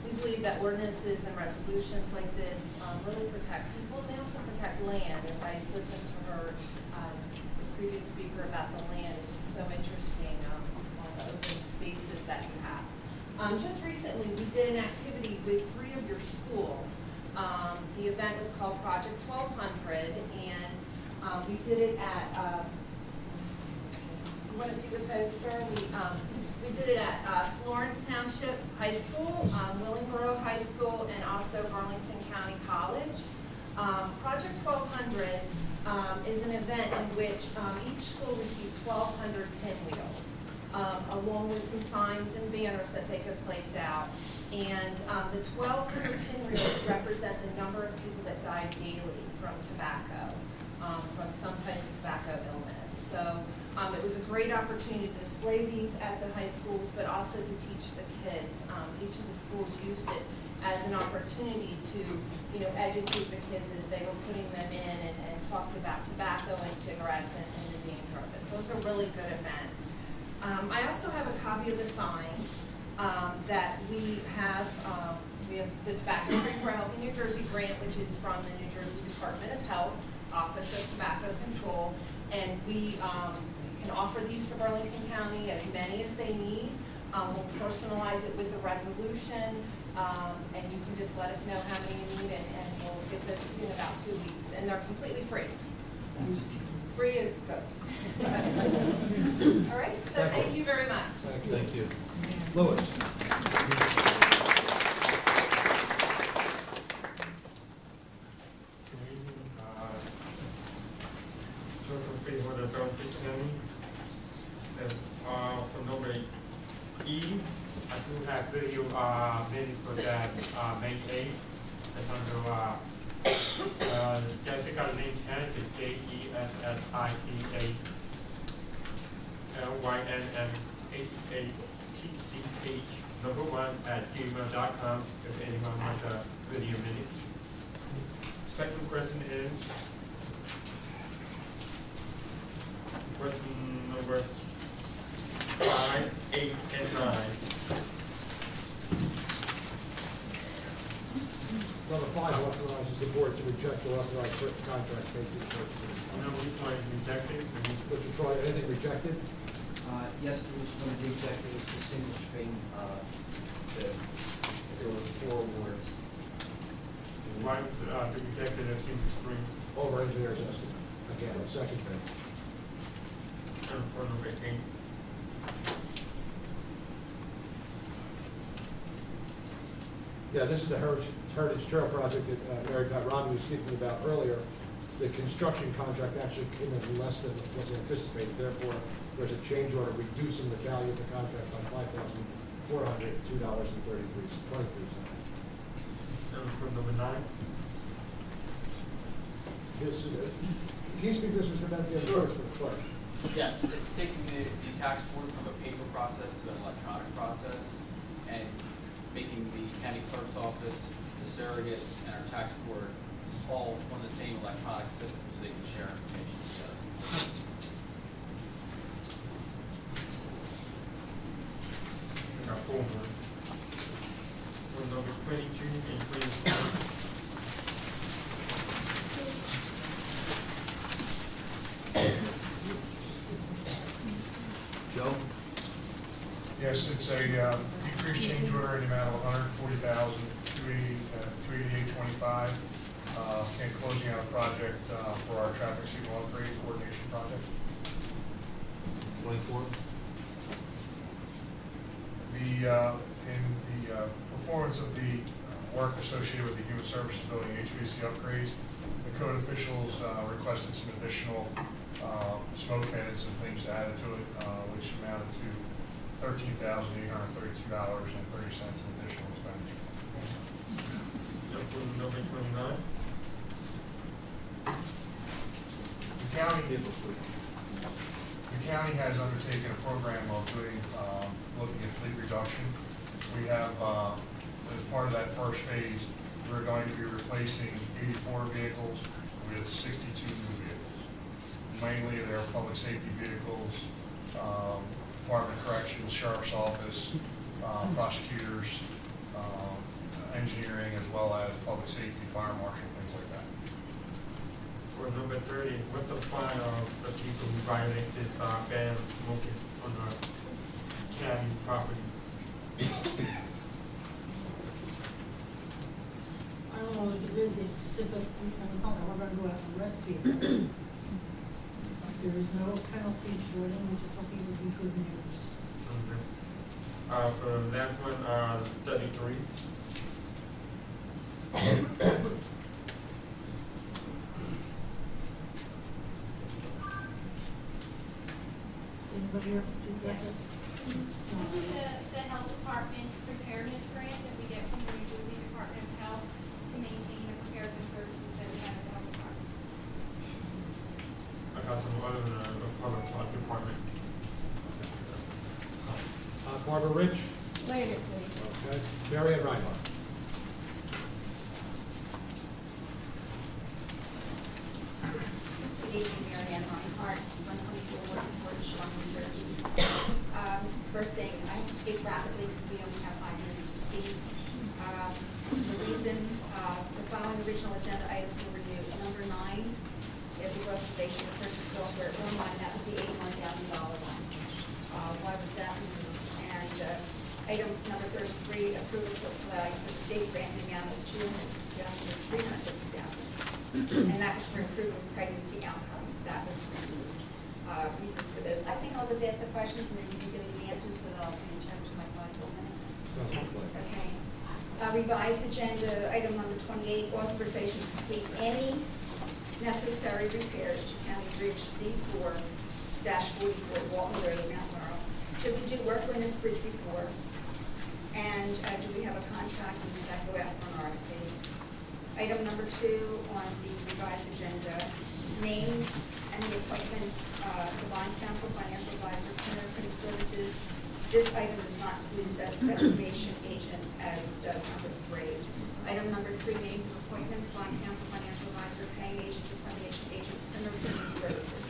We believe that ordinances and resolutions like this really protect people, and they also protect land. As I listened to her, the previous speaker about the land, it's just so interesting, all the open spaces that you have. Just recently, we did an activity with 3 of your schools. The event was called Project 1200, and we did it at, you want to see the poster? We did it at Florence Township High School, Willingboro High School, and also Burlington County College. Project 1200 is an event in which each school received 1,200 pinwheels, along with some signs and banners that they could place out. And the 1,200 pinwheels represent the number of people that died daily from tobacco, from some type of tobacco illness. So it was a great opportunity to display these at the high schools, but also to teach the kids. Each of the schools used it as an opportunity to, educate the kids as they were putting them in and talked about tobacco and cigarettes and the danger of it. So it was a really good event. I also have a copy of the signs that we have. We have the Tobacco Free for Healthy New Jersey grant, which is from the New Jersey Department of Health, Office of Tobacco Control, and we can offer these to Burlington County, as many as they need. We'll personalize it with the resolution, and you can just let us know how many you need, and we'll get those in about 2 weeks. And they're completely free. Free is good. All right, so thank you very much. Thank you. Lewis. Good evening. Joseph Freeholder, Burlington County. And for number E, I do have video ready for that May 8th. That's under Jessica got a name tag, it's JESSICALYNNHATTCH1@gmail.com if anyone wants a video minutes. Second question is question number 5, 8, and 9. Number 5 authorizes the board to reject or authorize certain contracts made to the purchasers. Which one is rejected? Would you try anything rejected? Yes, there was one rejected, it was the single string, there were 4 awards. Why the rejected as single string? Over engineer's estimate. Again, a second bid. And for number 8. Yeah, this is the Heritage Trail project that Mary Pat Romney was speaking about earlier. The construction contract actually came in less than was anticipated. Therefore, there's a change order reducing the value of the contract by $5,402.23. And for number 9. Can you speak this, Mr. Benke, for the clerk? Yes, it's taking the tax board from a paper process to an electronic process and making the county clerk's office, the surrogates, and our tax board all on the same electronic system so they can share information together. I got 4 more. For number 22 and 23. Joe? Yes, it's a decreased change order in the amount of $140,288.25. And closing out a project for our traffic signal upgrade coordination project. 24? In the performance of the work associated with the Human Services Building HVAC upgrades, the code officials requested some additional smoke heads and things added to it, which amounted to $13,832.30 in additional expenditure. Number 29. The county has undertaken a program of doing, looking at fleet reduction. We have, as part of that first phase, we're going to be replacing 84 vehicles with 62 new vehicles. Mainly they're public safety vehicles, Department of Corrections, Sheriff's Office, prosecutors, engineering, as well as public safety, fire marshal, things like that. For number 30, what's the fine of the people who violate this ban of smoking on our county property? I don't know if there is a specific, it's not that we're gonna go out and arrest people. There is no penalties for it, and we just hope it would be good news. Okay. For the last one, 33. Anybody here to address it? This is the health department's preparedness grant that we get from the New Jersey Department of Health to maintain the preparedness services that we have at the health department. I got some other public department. Barbara Rich? Later, please. Okay. Mary Ann Reinhardt? Good evening, Mary Ann Reinhardt, 124 Woodford, Shaw, New Jersey. First thing, I have to speak rapidly because we only have 5 minutes to speak. The reason the following original agenda items were reviewed. Number 9, it was authorization to purchase software online. That was the $81,000 one. Why was that removed? And item number 33, approval to apply for the state grant in the amount of $350,000. And that was for improving pregnancy outcomes. That was removed. Reasons for those. I think I'll just ask the questions and then you can give me the answers changes that I'll be in charge of my final minutes. Sounds like a plan. Okay. Revised agenda, item number 28, authorization to complete any necessary repairs to County Bridge C4-44 Walton Road, Mount Laurel. Did we do work on this bridge before? And do we have a contract and did that go out for an RFP? Item number 2 on the revised agenda, names and the appointments, the bond counsel, financial advisor, printing services. This item does not include the reservation agent, as does number 3. Item number 3, names of appointments, bond counsel, financial advisor, paying agent, dissemination agent, printing services.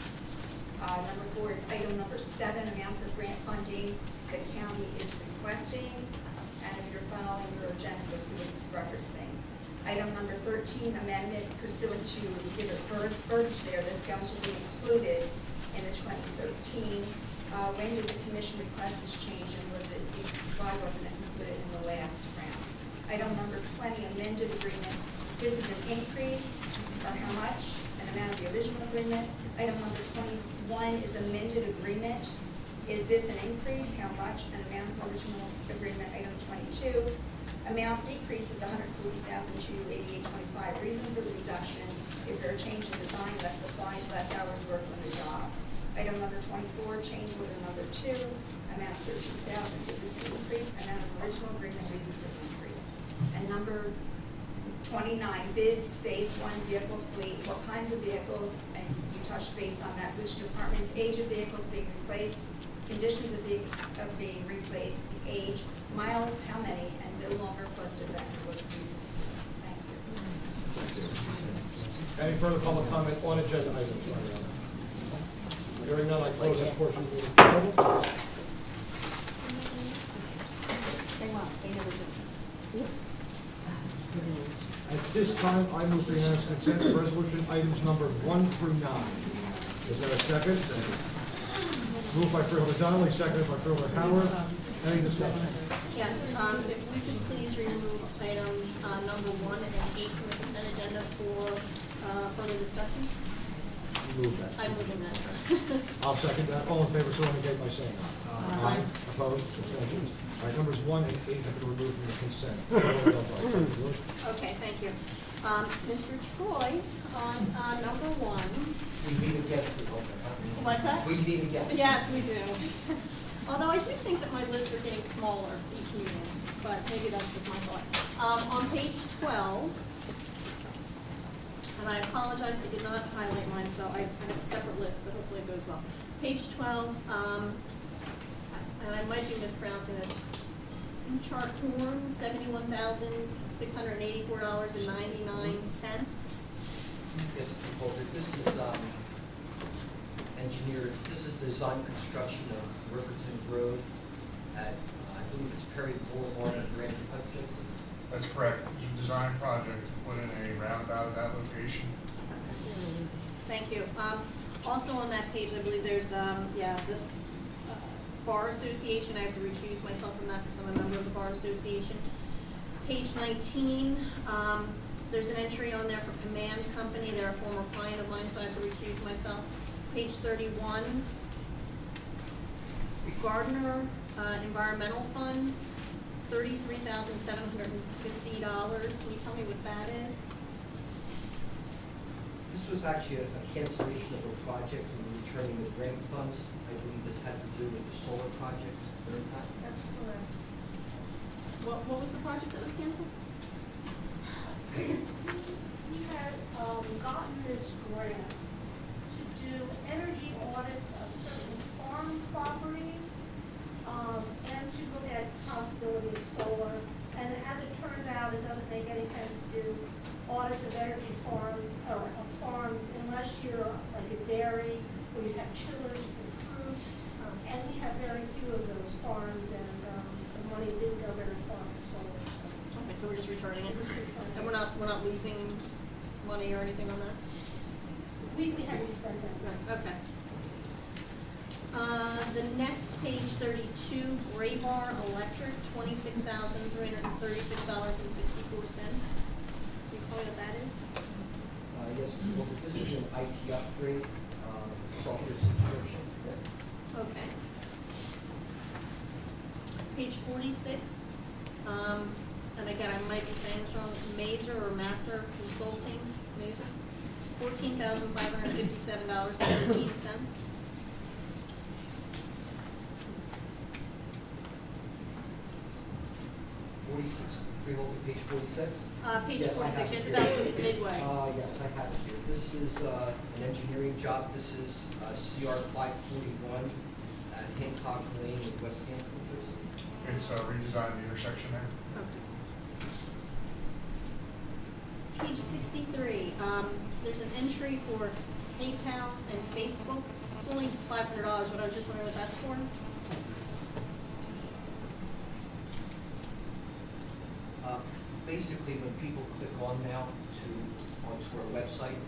Number 4 is item number 7, amounts of grant funding the county is requesting. And if you're following your agenda, you'll see what it's referencing. Item number 13, amendment pursuant to give a verbiage there that's going to be included in the 2013. When did the commission request this change, and why wasn't it included in the last round? Item number 20, amended agreement. This is an increase for how much? An amount of the original agreement. Item number 21 is amended agreement. Is this an increase? How much? An amount of original agreement. Item 22. Amount decrease is $140,000 to $88.25. Reason for the reduction, is there a change in design, less supplies, less hours worked on the job? Item number 24, change order number 2, amount of $13,000. Is this an increase? Amount of original agreement, reasons for the increase. And number 29, bids, phase 1 vehicle fleet. What kinds of vehicles? And you touched base on that. Which departments? Age of vehicles being replaced, conditions of being replaced, the age, miles, how many, and no longer posted record. What the reasons for this? Thank you. Any further public comment on agenda items? Hearing none, I close that portion of the meeting. At this time, I move to unanimous consent to resolution items numbered 1 through 9. Is there a second? Moved by Freeholder Donnelly, seconded by Freeholder Howard. Any discussion? Yes, if we could please remove items number 1 and 8 from the consent agenda for further discussion. Move that. I'm moving that. I'll second that. All in favor, so indicate by saying aye. Aye. Opposed? Abstentions? All right, numbers 1 and 8 have been removed from the consent. Okay, thank you. Mr. Troy, on number 1. We meet again if we hope. What's that? We meet again. Yes, we do. Although I do think that my lists are getting smaller each meeting, but maybe that's just my thought. On page 12, and I apologize, I did not highlight mine, so I have a separate list, so hopefully it goes well. Page 12, and I might be mispronouncing this, chart form, $71,684.99. Yes, Holder, this is engineered, this is design construction of Riverton Road at, I believe it's Perry Boulevard and Grand Junction. That's correct. It's a design project to put in a roundabout at that location. Thank you. Also on that page, I believe there's, the Bar Association. I have to recuse myself from that because I'm a member of the Bar Association. Page 19, there's an entry on there for Command Company. They're a former client of mine, so I have to recuse myself. Page 31, Gardner Environmental Fund, $33,750. Can you tell me what that is? This was actually a cancellation of a project and returning the grant funds. I believe this had to do with the solar project. That's correct. What was the project that was canceled? We had gotten this grant to do energy audits of certain farm properties and to look at possibility of solar. And as it turns out, it doesn't make any sense to do audits of energy farms unless you're like a dairy where you have chillers for fruit. And we have very few of those farms, and the money didn't go very far for solar. Okay, so we're just returning it, and we're not losing money or anything on that. We haven't spent that money. Okay. The next page 32, Gray Bar Electric, $26,336.64. Can you tell me what that is? Yes, well, this is an IT upgrade, software subscription. Okay. page 46, and again, I might be saying this wrong, Mazer or Masser Consulting, Mazer, $14,557.13. 46, Freeholder, page 46? Page Yes, I 46, have it it's here. about midway. Yes, I have it here. This is an engineering job. This is CR 541 at Hancock Lane in West Hampton, New Jersey. It's redesigning the intersection there. Page 63, there's an entry for PayPal and Facebook. It's only $500, but I was just wondering what that's for. Basically, when people click on now onto our website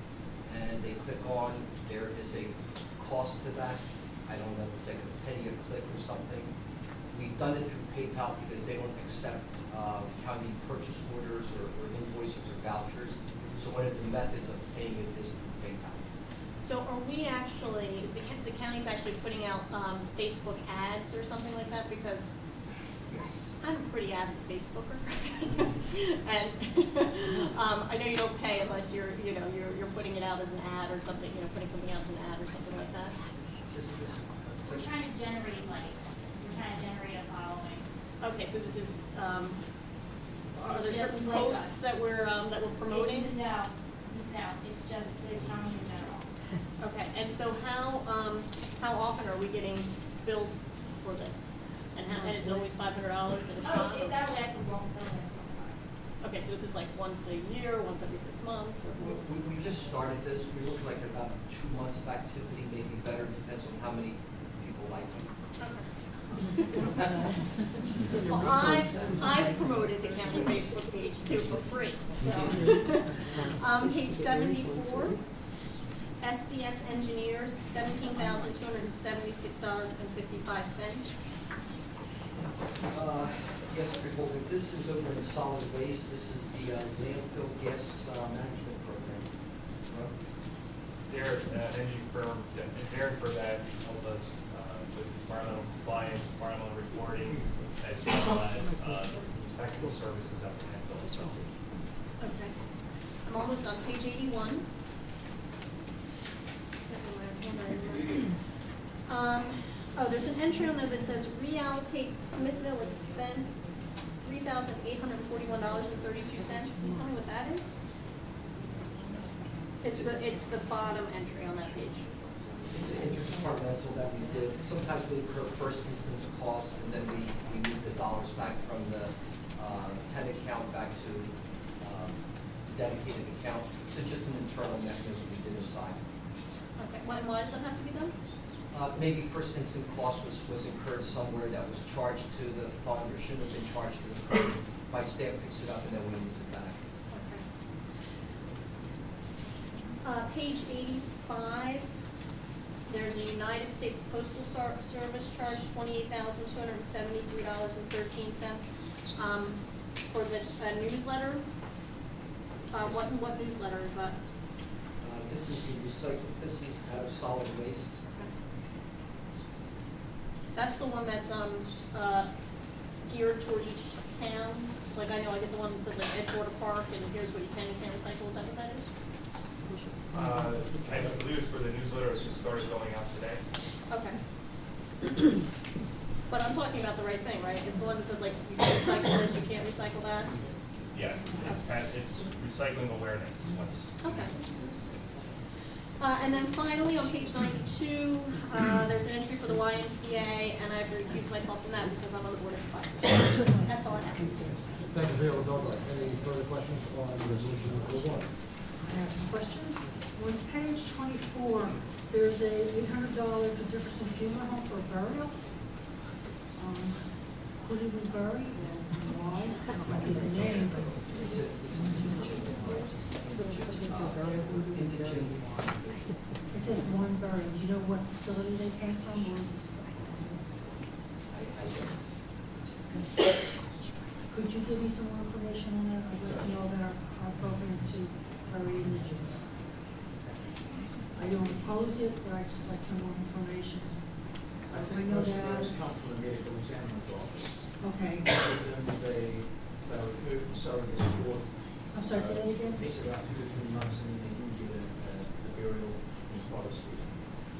and they click on, there is a cost to that. I don't know if it's like a penny a click or something. We've done it through PayPal because they don't accept county purchase orders or invoices or vouchers. So one of the methods of paying it is through PayPal. So are we actually, is the county's actually putting out Facebook ads or something like that? Because I'm a pretty avid Facebooker, and I know you don't pay unless you're putting it out as an ad or something, putting something out as an ad or something like that. We're trying to generate likes. We're trying to generate a following. Okay, so this is, are there It's certain just like posts us. that we're promoting? No, it's just the county in general. Okay, and so how often are we getting billed for this? And is it always $500 at a shot? Oh, that'll last a long time. Okay, so this is like once a year, once every 6 months, or? We just started this. We look like about 2 months of activity, maybe better, depends on how many people like it. Well, I've promoted the county Facebook page too for free, so. Page 74, SCS Engineers, $17,276.55. Yes, Freeholder, this is over in solid waste. This is the landfill gas management program. They're an energy firm, they're for that, help us with environmental compliance, environmental reporting, as well as technical services at the landfill itself. Okay. I'm almost on page 81. There's an entry on there that says reallocate Smithville expense, $3,841.32. Can you tell me what that is? It's the bottom entry on that page. It's an interdepartmental that we did. Sometimes we incur first instance costs, and then we move the dollars back from the tenant account back to dedicated account. So it's just an internal mechanism we did assign. Okay. Why does that have to be done? Maybe first instant cost was incurred somewhere that was charged to the fund or shouldn't have been charged to the fund. My staff picks it up and then we move it back. Okay. Page 85, there's a United States Postal Service charge, $28,273.13 for the newsletter. What newsletter is that? This is the recycle. This is out of solid waste. That's the one that's geared toward each town. Like I know I get the one that says like Edgewater Park and here's what you can and can't recycle. Is that what that is? I believe it's for the newsletter that just started going out today. Okay. But I'm talking about the right thing, right? It's the one that says like you can recycle this, you can't recycle that. Yes, it's recycling awareness is what's. Okay. And then finally, on page 92, there's an entry for the YMCA, and I have to recuse myself from that because I'm on the board of advisors. That's all I have. Thank you, Freeholder Dogler. Any further questions on resolution number 1? I have some questions. On page 24, there's a $800 to Jefferson Funeral Home for a burial. Who did we bury? Why? I don't know the name, but it says one burial. Do you know what facility they came from, or is this? Could you give me some more information on that? I'd like to know about our program to bury indigents. I don't oppose it, but I'd just like some more information. I think know those that. come from the medical examiner's office. Okay. They referred to surrogate support. I'm sorry, say that again? It takes about 2 to 3 months and then they can get a burial in forestry.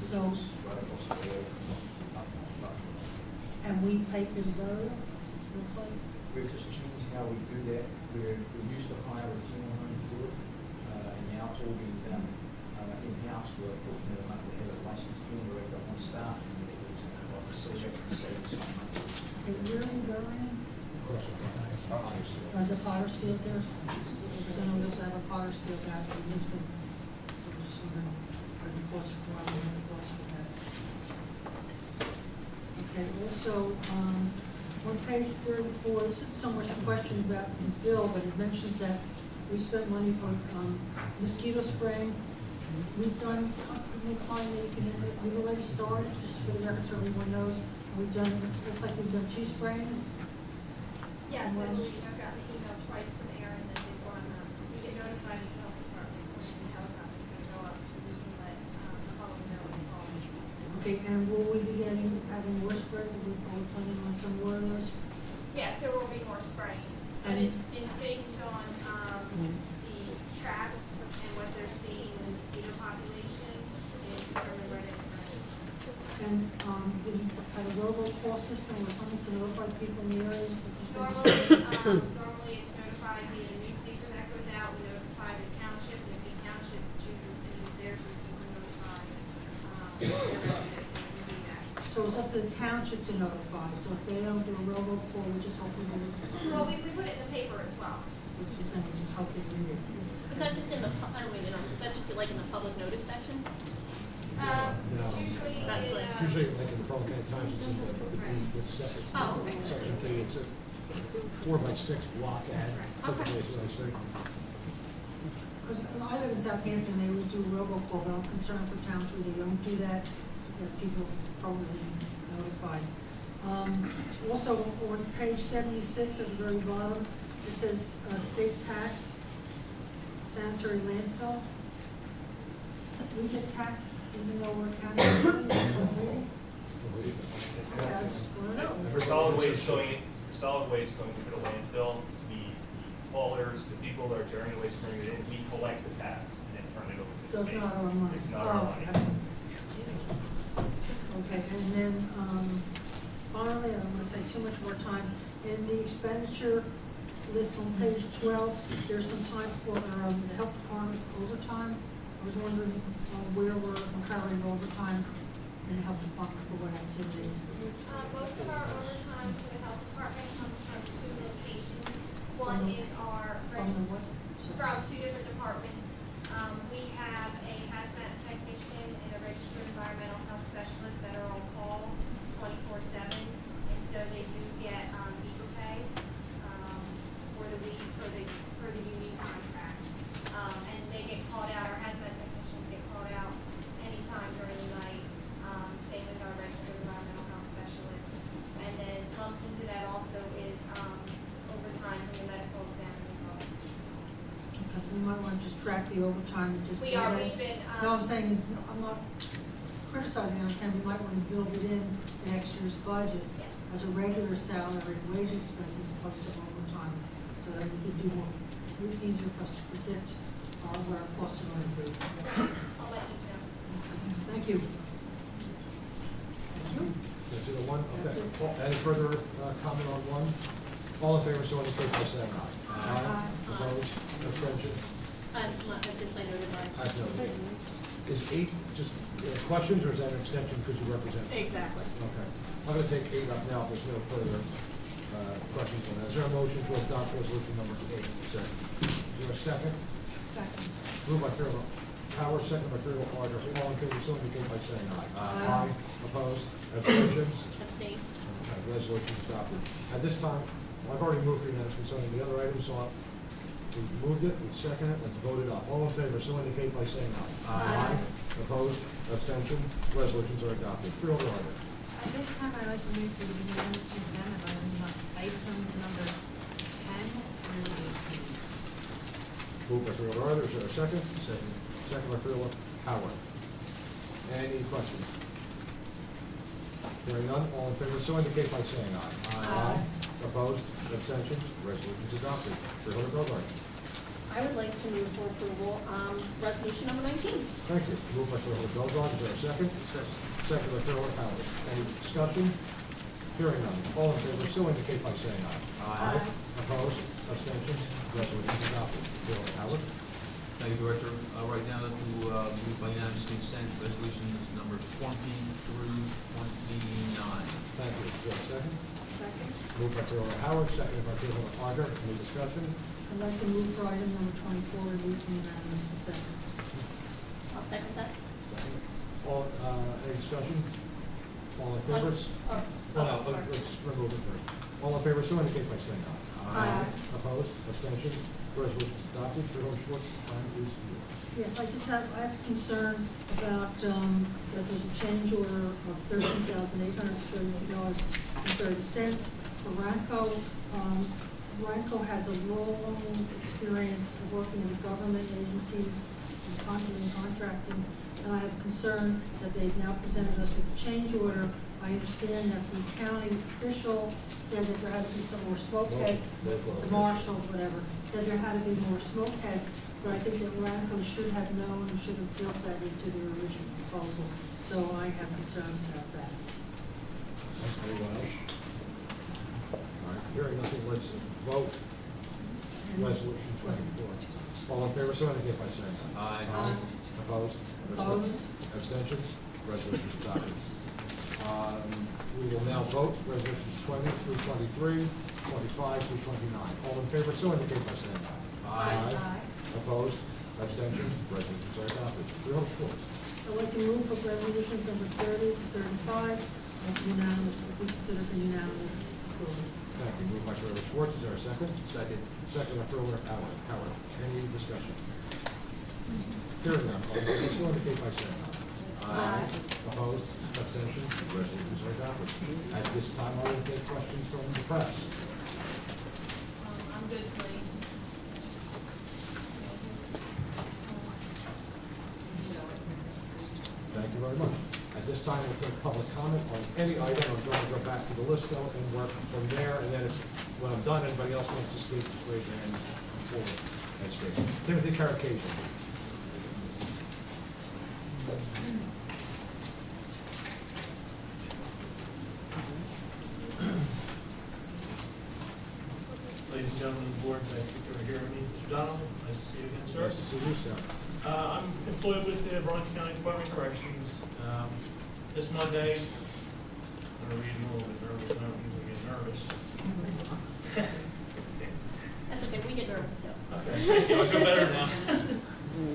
So- Right across the way from And we pay for the burial, looks like? We've just changed how we do that. We used to hire a funeral home to do it, and now it's all being done in-house. We're fortunate enough to have a licensed funeral director on staff, and it was like a select and save some money. Okay, where are we burying? Is it Pottersfield there? Because I know there's a Pottersfield out in Lisbon. So I'm just wondering, are the costs for one, and the costs for that? Okay, also, on page 34, this isn't so much a question about the bill, but it mentions that we spent money for mosquito spraying. We've done, we've already started, just for the record so everyone knows. We've done, it looks like we've done 2 sprays. Yes, I believe I've gotten an email twice from Aaron that they want, we get notified in the health department when the helicopter's gonna go up, so we can let, the public know in the fall. Okay, and will we be having more spray? Are we planning on some more of those? Yes, there will be more spraying, but it's based on, the traps and what they're seeing in the mosquito population, and determine where they're spraying. And, do you have a robocall system or something to notify people in the areas that there's going to Normally, be? normally it's notified via the newspaper that goes out, we notify the township, and if the township chooses to use their system, we notify, their residents when we do that. So it's up to the township to notify, so if they don't do a robocall, we just hope we will. Well, we put it in the paper as well. Which is, we just hope they read it. Is that just in the, I don't mean to interrupt, is that just like in the public notice section? No. Usually, It's usually like in the Burlington County Times, it's in the section. Oh, okay. Section B, it's a 4x6 block ad. Typically, it's what I say. Because I live in Southampton, they would do a robocall, but I'm concerned for towns where they don't do that, that people probably be notified. Also, on page 76 at the very bottom, it says, state tax, sanitary landfill. We get taxed even though we're county. For solid waste going into the landfill, the haulers, the people that are generating waste, bringing it in, we collect the tax and then turn it over to the So it's state. not our money? It's not our money. Okay, and then, finally, I don't want to take too much more time, in the expenditure list on page 12, there's some time for, the health department overtime. I was wondering, where we're incurring overtime in the health department for what activity? most of our overtime for the health department comes from 2 locations. One is our, From the what? from 2 different departments. We have a hazmat technician and a registered environmental health specialist that are on call 24/7, and so they do get beaver pay for the week for the union contract. And they get called out. Our hazmat technicians get called out anytime during the night. Same with our registered environmental health specialist. And then lumped into that also is overtime from the medical examiner's office. Because we might want to just track the overtime and just. We've been. No, I'm saying, I'm not criticizing, I'm saying we might want to build it in next year's budget as a regular salary, wage expense as opposed to overtime, so that we could do more. It's easier for us to predict where our costs are going to be. I'll let you know. Thank you. That's it, one, That's okay. it. Any further comment on one? All in favor, so indicate by saying aye. Aye. Opposed, abstention? Just my noted line. I've noted. Is 8 just questions, or is that an extension because you represent? Exactly. Okay. I'm going to take 8 up now if there's no further questions on that. Is there a motion to adopt resolution number 8? Second. Is there a second? Second. Moved by Freeholder Howard, second by Freeholder Carter. All in favor, so indicate by saying aye. Aye. Opposed? Abstentions? Abstains. Okay, resolution is adopted. At this time, well, I've already moved for unanimous consent on the other items, so we moved it, we second it, let's vote it up. All in favor, so indicate by saying aye. Aye. Opposed? Abstention? Resolutions are adopted. Freeholder Carter. At this time, I like to move for the unanimous consent of items number 10 through 18. Moved by Freeholder Carter, is there a second? Second. Second by Freeholder Howard. Any questions? Hearing none, all in favor, so indicate by saying aye. Aye. Opposed? Abstentions? Resolution is adopted. Freeholder Goldberg. I would like to move for approval, resolution number 19. Thank you. Moved by Freeholder Goldberg. Is there a second? Second by Freeholder Howard. Any discussion? Hearing none. All in favor, so indicate by saying aye. Aye. Opposed? Abstentions? Resolution is adopted. Freeholder Howard. Thank you, Director. Right now, I'd like to move by unanimous consent resolutions number 20 through 29. Thank you. Is there a second? Second. Moved by Freeholder Howard, seconded by Freeholder Carter. Any discussion? I'd like to move for item number 24, remove from unanimous consent. I'll second that. All, any discussion? All in favor? Oh, Well, no, sorry. let's remove it first. All in favor, so indicate by saying aye. Aye. Opposed? Abstentions? Resolution is adopted. Freeholder Schwartz, time is yours. Yes, I have concern about, that there's a change order of $13,838.30 for Ranco. Ranco has a long experience of working with government agencies and contracting, and I have concern that they've now presented us with a change order. I understand that the county official said that there had to be some more smoke head, the marshal, whatever, said there had to be more smoke heads, but I think that Ranco should have known and should have built that into the original proposal, so I have concerns about that. Anyone else? All right, hearing nothing, let's vote. Resolution 24. All in favor, so indicate by saying aye. Aye. Opposed? Opposed? Abstentions? Resolution is adopted. We will now vote resolutions 20 through 23, 25 through 29. All in favor, so indicate by saying aye. Aye. Opposed? Abstentions? Resolutions are adopted. Freeholder Schwartz. I'd like to move for resolutions number 30 to 35, and unanimous, we consider for unanimous approval. Thank you. Moved by Freeholder Schwartz. Is there a second? Second. Second by Freeholder Howard. Any discussion? Hearing none. All in favor, so indicate by saying aye. Opposed? Abstentions? Resolutions are adopted. At this time, I will take questions from the press. I'm good, please. Thank you very much. At this time, we'll take public comment on any item. I'm going to go back to the list though and work from there. And then when I'm done, anybody else wants to speak, just raise your hand forward and speak. Timothy Caracation. Ladies and gentlemen of the board, thank you for hearing me. Mr. Donald, nice to see you again, sir. Nice to see you, sir. I'm employed with the Burlington County Department of Corrections. This Monday, I'm going to read a little bit nervous, I don't usually get nervous. That's okay, we get nervous too. Okay, thank you, I feel better now.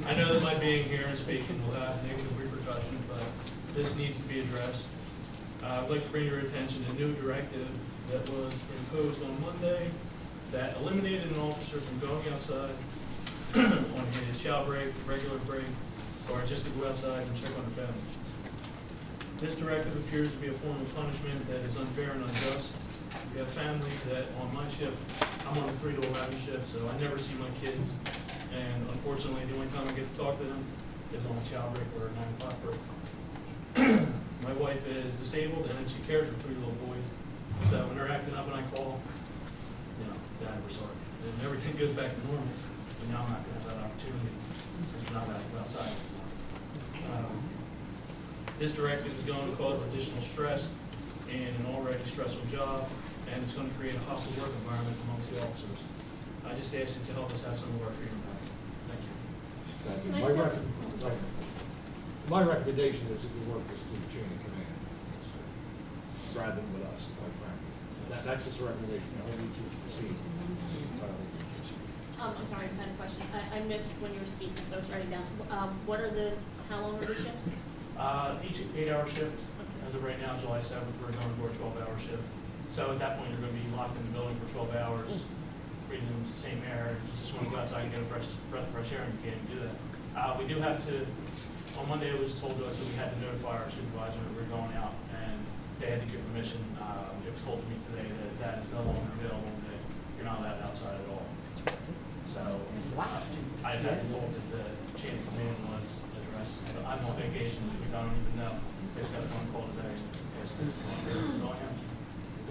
I know that my being here and speaking will have negative repercussions, but this needs to be addressed. I'd like to bring your attention to a new directive that was imposed on Monday that eliminated an officer from going outside on his child break, regular break, or just to go outside and check on the family. This directive appears to be a form of punishment that is unfair and unjust. We have families that on my shift, I'm on a 3 to 11 shift, so I never see my kids. And unfortunately, the only time I get to talk to them is on a child break or a 9 o'clock break. My wife is disabled and she cares for 3 little boys. So when they're acting up and I call, you know, Dad, we're sorry. And everything goes back to normal. And now I'm not going to have that opportunity since we're not allowed to go outside anymore. This directive is going to cause additional stress in an already stressful job, and it's going to create a hostile work environment amongst the officers. I just ask you to help us have some of our freedom back. Thank you. Thank you. My recommendation is that you work this through the chain of command rather than with us, quite frankly. That's just a recommendation. I only need you to proceed. I'm sorry, I just had a question. I missed when you were speaking, so it's writing down. How long are the shifts? Each 8-hour shift. As of right now, July 7th, we're going for a 12-hour shift. So at that point, you're going to be locked in the building for 12 hours, breathing the same air. You just want to go outside and get a fresh breath of fresh air, and you can't do that. We do have to, on Monday, it was told to us that we had to notify our supervisor that we were going out, and they had to give permission. It was told to me today that that is no longer available, that you're not allowed outside at all. So I've had to told that the chain of command was addressed. I'm on vacation this week, I don't even know. I just got a phone call today. Yes, that's all I have.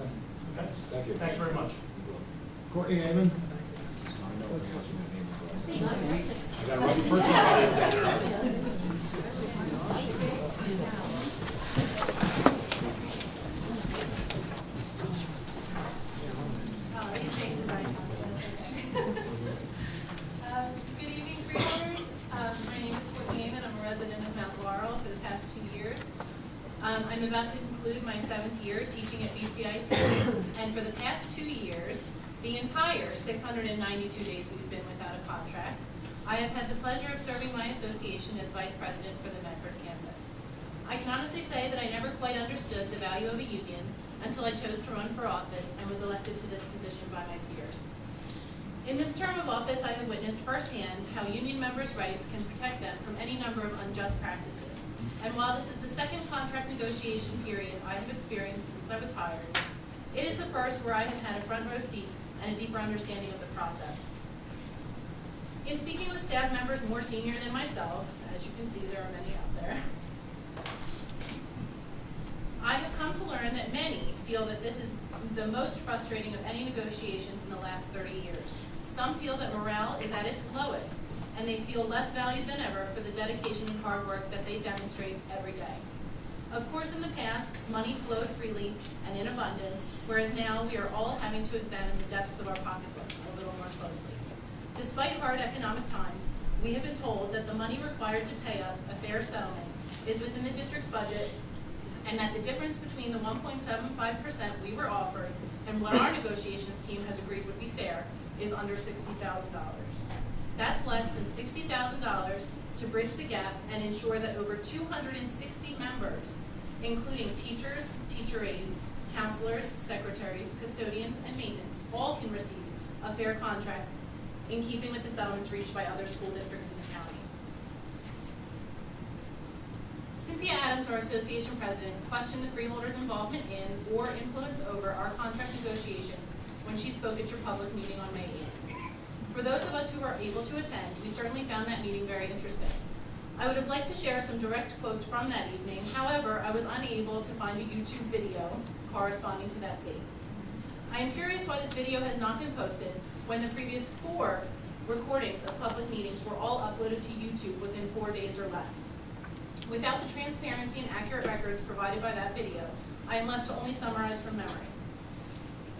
Okay, thank you. Thanks very much. Courtney Amon. I got it right the first time. These faces I know, so that's okay. Good evening, Freeholders. My name is Courtney Amon. I'm a resident of Mount Laurel for the past 2 years. I'm about to conclude my 7th year teaching at BCIT, and for the past 2 years, the entire 692 days we've been without a contract, I have had the pleasure of serving my association as vice president for the Medford campus. I can honestly say that I never quite understood the value of a union until I chose to run for office and was elected to this position by my peers. In this term of office, I have witnessed firsthand how union members' rights can protect them from any number of unjust practices. And while this is the second contract negotiation period I have experienced since I was hired, it is the first where I have had a front row seat and a deeper understanding of the process. In speaking with staff members more senior than myself, as you can see there are many out there, I have come to learn that many feel that this is the most frustrating of any negotiations in the last 30 years. Some feel that morale is at its lowest, and they feel less valued than ever for the dedication and hard work that they demonstrate every day. Of course, in the past, money flowed freely and in abundance, whereas now we are all having to examine the depths of our pocketbooks a little more closely. Despite hard economic times, we have been told that the money required to pay us a fair settlement is within the district's budget, and that the difference between the 1.75% we were offered and what our negotiations team has agreed would be fair is under $60,000. That's less than $60,000 to bridge the gap and ensure that over 260 members, including teachers, teacher aides, counselors, secretaries, custodians, and maintenance, all can receive a fair contract in keeping with the settlements reached by other school districts in the county. Cynthia Adams, our association president, questioned the freeholders' involvement in or influence over our contract negotiations when she spoke at your public meeting on May 8th. For those of us who were able to attend, we certainly found that meeting very interesting. I would have liked to share some direct quotes from that evening. However, I was unable to find a YouTube video corresponding to that date. I am curious why this video has not been posted when the previous 4 recordings of public meetings were all uploaded to YouTube within 4 days or less. Without the transparency and accurate records provided by that video, I am left to only summarize from memory.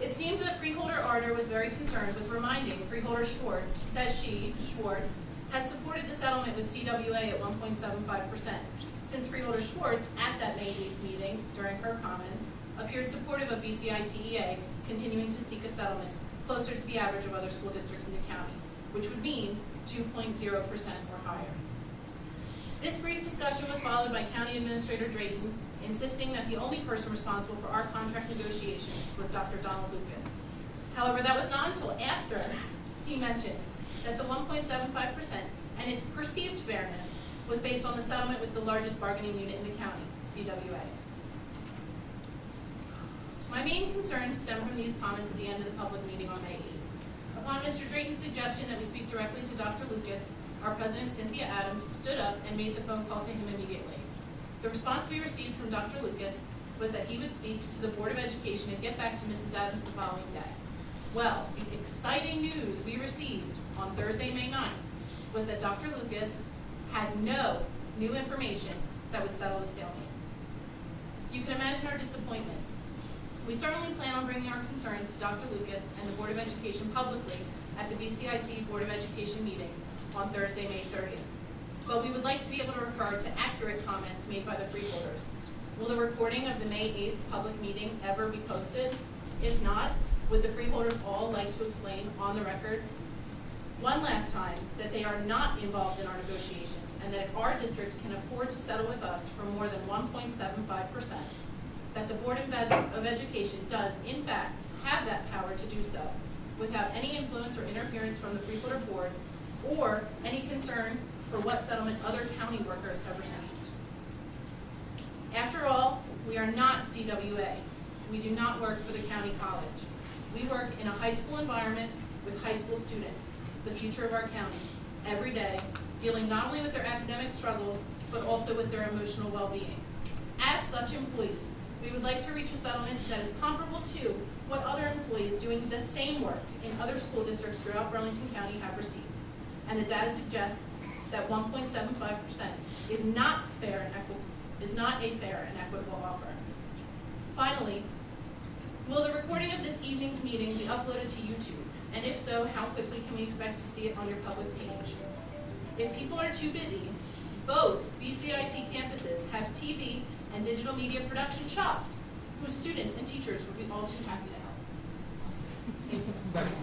It seemed that Freeholder Arter was very concerned with reminding Freeholder Schwartz that she, Schwartz, had supported the settlement with CWA at 1.75%, since Freeholder Schwartz, at that May 8th meeting, during her comments, appeared supportive of BCITEA continuing to seek a settlement closer to the average of other school districts in the county, which would mean 2.0% or higher. This brief discussion was followed by County Administrator Drayton insisting that the only person responsible for our contract negotiations was Dr. Donald Lucas. However, that was not until after he mentioned that the 1.75% and its perceived fairness was based on the settlement with the largest bargaining unit in the county, CWA. My main concerns stem from these comments at the end of the public meeting on May 8th. Upon Mr. Drayton's suggestion that we speak directly to Dr. Lucas, our president, Cynthia Adams, stood up and made the phone call to him immediately. The response we received from Dr. Lucas was that he would speak to the Board of Education and get back to Mrs. Adams the following day. Well, the exciting news we received on Thursday, May 9th, was that Dr. Lucas had no new information that would settle the stalemate. You can imagine our disappointment. We certainly plan on bringing our concerns to Dr. Lucas and the Board of Education publicly at the BCIT Board of Education meeting on Thursday, May 30th. But we would like to be able to refer to accurate comments made by the freeholders. Will the recording of the May 8th public meeting ever be posted? If not, would the freeholders all like to explain on the record one last time that they are not involved in our negotiations and that if our district can afford to settle with us for more than 1.75%, that the Board of Education does, in fact, have that power to do so without any influence or interference from the Freeholder Board or any concern for what settlement other county workers have received. After all, we are not CWA. We do not work for the county college. We work in a high school environment with high school students, the future of our county, every day, dealing not only with their academic struggles, but also with their emotional well-being. As such employees, we would like to reach a settlement that is comparable to what other employees the same work in other school districts throughout Burlington County have received, and the data suggests that 1.75% is not a fair and equitable offer. Finally, will the recording of this evening's meeting be uploaded to YouTube? And if so, how quickly can we expect to see it on your public page? If people are too busy, both BCIT campuses have TV and digital media production shops whose students and teachers would be all too happy to help. Thank you.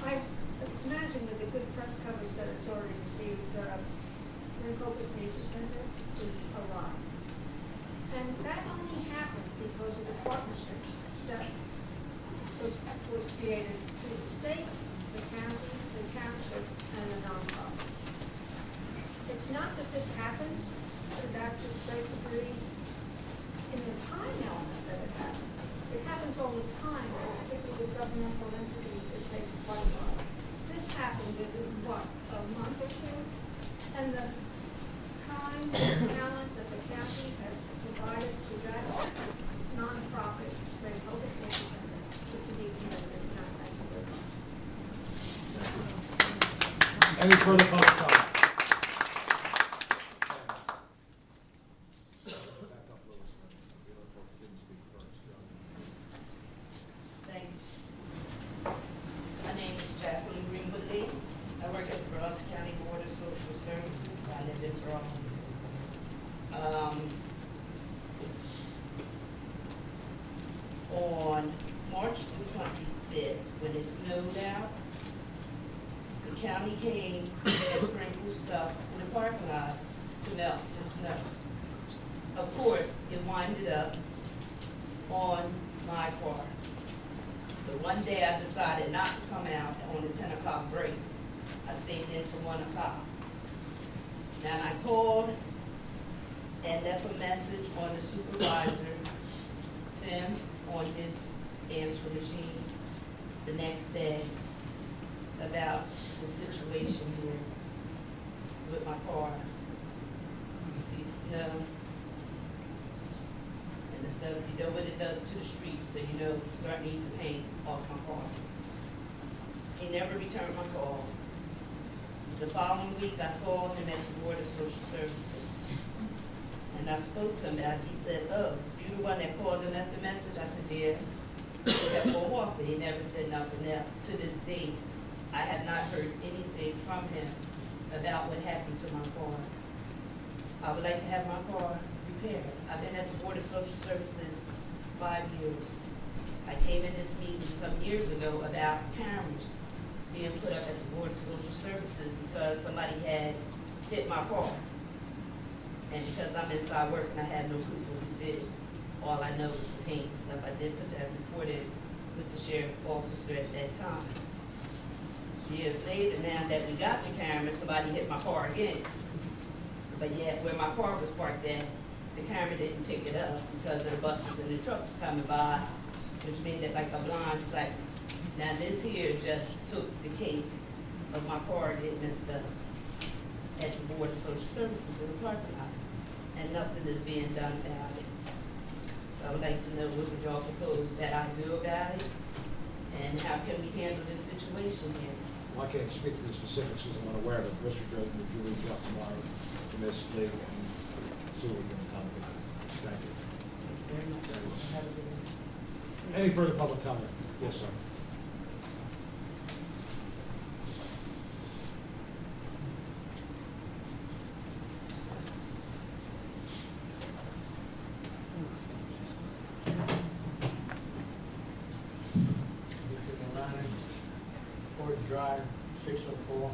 I imagine that the good press coverage that it's already received, Maricopa's Nature Center is a lot. And that only happened because of the partnerships that was created through the state, the county, the township, and the nonprofit. It's not that this happens to that great degree in the time element that it happens. It happens all the time, particularly with governmental entities, it takes quite a while. This happened within, what, a month or two? And the time and talent that the county has provided to that nonprofit, Maricopa Nature Center, is to be commended, and I thank you very much. Any further public comment? Thank you. My name is Jacqueline Greenwood-Lee. I work at the Burlington County Board of Social Services. I live in Burlington. On March the 25th, when it snowed out, the county came and sprinkled stuff in the parking lot to melt the snow. Of course, it winded up on my car. But one day I decided not to come out on the 10 o'clock break. I stayed into 1 o'clock. Now I called and left a message on the supervisor, Tim, on his answer machine the next day about the situation here with my car. You see the snow and the stuff, you know what it does to the street, so you know you start needing to paint off my car. He never returned my call. The following week, I saw him at the Board of Social Services. And I spoke to him about it. He said, "Oh, you the one that called and left the message?" I said, "Yeah." He kept on walking. He never said nothing else. To this date, I have not heard anything from him about what happened to my car. I would like to have my car repaired. I've been at the Board of Social Services 5 years. I came in this meeting some years ago about cameras being put up at the Board of Social Services because somebody had hit my car. And because I'm inside work and I had no proof of who did it, all I know is the paint and stuff. I did put that report in with the sheriff's officer at that time. Years later, now that we got the camera, somebody hit my car again. But yet, where my car was parked at, the camera didn't pick it up because of the buses and the trucks coming by, which made it like a blind sight. Now this here just took the cake of my car getting messed up at the Board of Social Services in the parking lot, and nothing is being done about it. So I would like to know what would y'all propose that I do about it, and how can we handle this situation here? Well, I can't speak to the specifics because I'm unaware, but Mr. Dresden, would you reach out tomorrow to Ms. Lee and see what we can accommodate? Thank you. Thank you very much. Have a good day. Any further public comment? Yes, sir. Ford Drive, 604,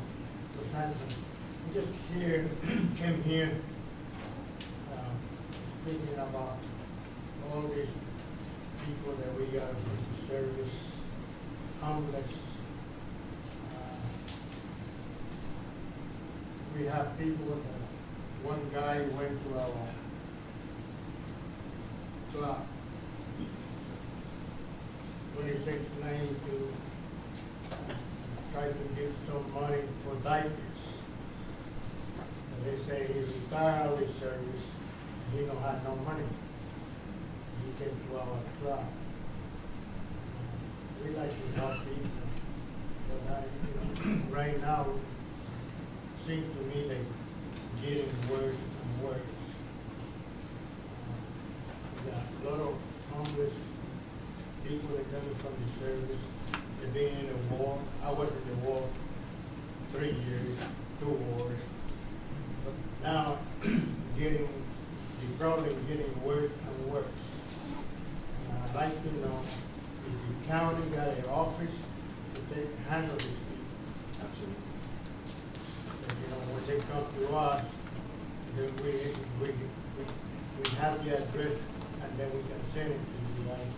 Los Angeles. I just came here speaking about all these people that we got from the service, homeless. We have people that, one guy went to our club, 2690 to try to get some money for diapers. And they say he retired early service, and he don't have no money. He came to our club. We like to help people, but right now, seems to me they're getting worse and worse. We got a lot of homeless people that coming from the service. They've been in the war. I was in the war 3 years, 2 wars. But now, the problem getting worse and worse. And I'd like to know if the county got an office to handle this people. Absolutely. When they come to us, then we have the address, and then we can send it to you guys,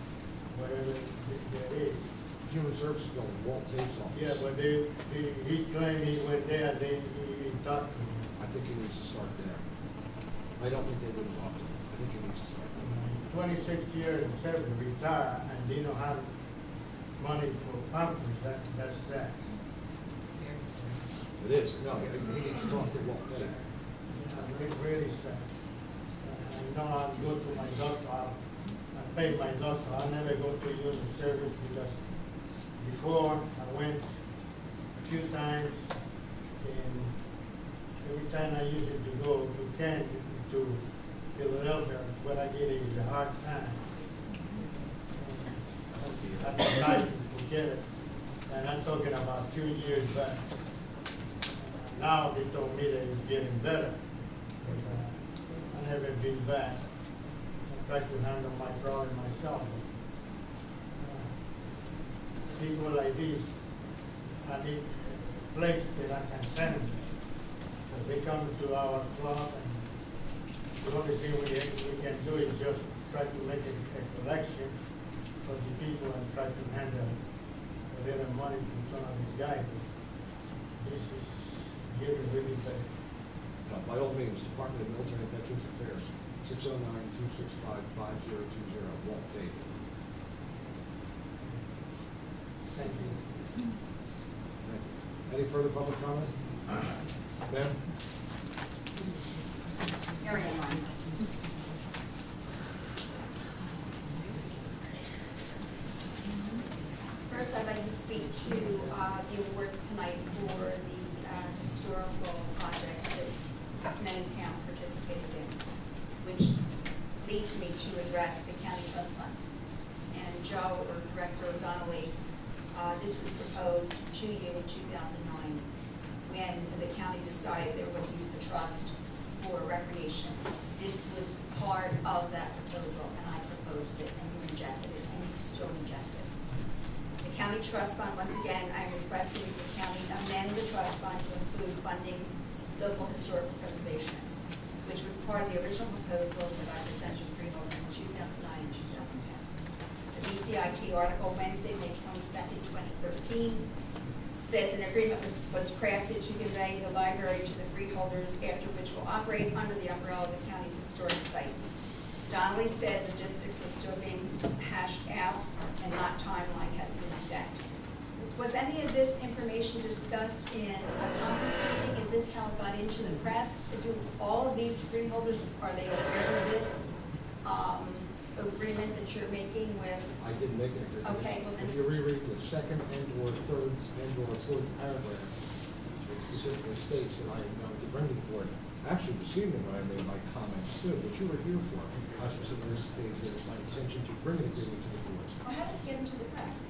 whatever that is. Human Services is going to Walt Tate's office. Yeah, but he claimed he went there, then he talked to me. I think he needs to start there. I don't think they would have offered him. I think he needs to start there. 26 years of service, retired, and they don't have money for pampers, that's sad. It is. No, he needs to talk to Walt Tate. It's really sad. I know I go to my doctor, I pay my doctor, I never go to use the service because before I went a few times, and every time I used to go to Kansas, to Philadelphia, what I get is a hard time. I decided to forget it, and I'm talking about 2 years back. Now they told me that it's getting better, but I haven't been back. I try to handle my problem myself. People like this, I need a place that I can send them. Because they come to our club, and the only thing we can do is just try to make a collection for the people and try to handle a little money from some of these guys. This is getting really bad. By all means, Department of Military and Veterans Affairs, 609-265-5020, Walt Tate. Thank you. Thank you. Any further public comment? Ma'am? Mary Ann Ryan. First, I'd like to speak to the awards tonight for the historical projects that many towns participated in, which leads me to address the county trust fund. And Joe, or Director O'Donnelly, this was proposed to you in 2009 when the county decided they were going to use the trust for recreation. This was part of that proposal, and I proposed it, and you rejected it, and you still reject it. The county trust fund, once again, I'm requesting the county amend the trust fund to include funding local historical preservation, which was part of the original proposal that I presented to Freeholder in 2009 and 2010. The BCIT article Wednesday, May 22nd, 2013, says an agreement was crafted to convey the library to the freeholders, after which will operate under the umbrella of the county's historic sites. Donnelly said logistics are still being hashed out and not timeline has been set. Was any of this information discussed in a conference meeting? Is this how it got into the press? Do all of these freeholders, are they aware of this agreement that you're making with? I didn't make an agreement. Okay, well then. If you reread the second and/or third and/or fourth paragraph, it specifically states that I am going to bring to the board. Actually, this evening when I made my comments too, which you were here for, I specifically stated that it's my intention to bring an agreement to the board. Well, how does it get into the press?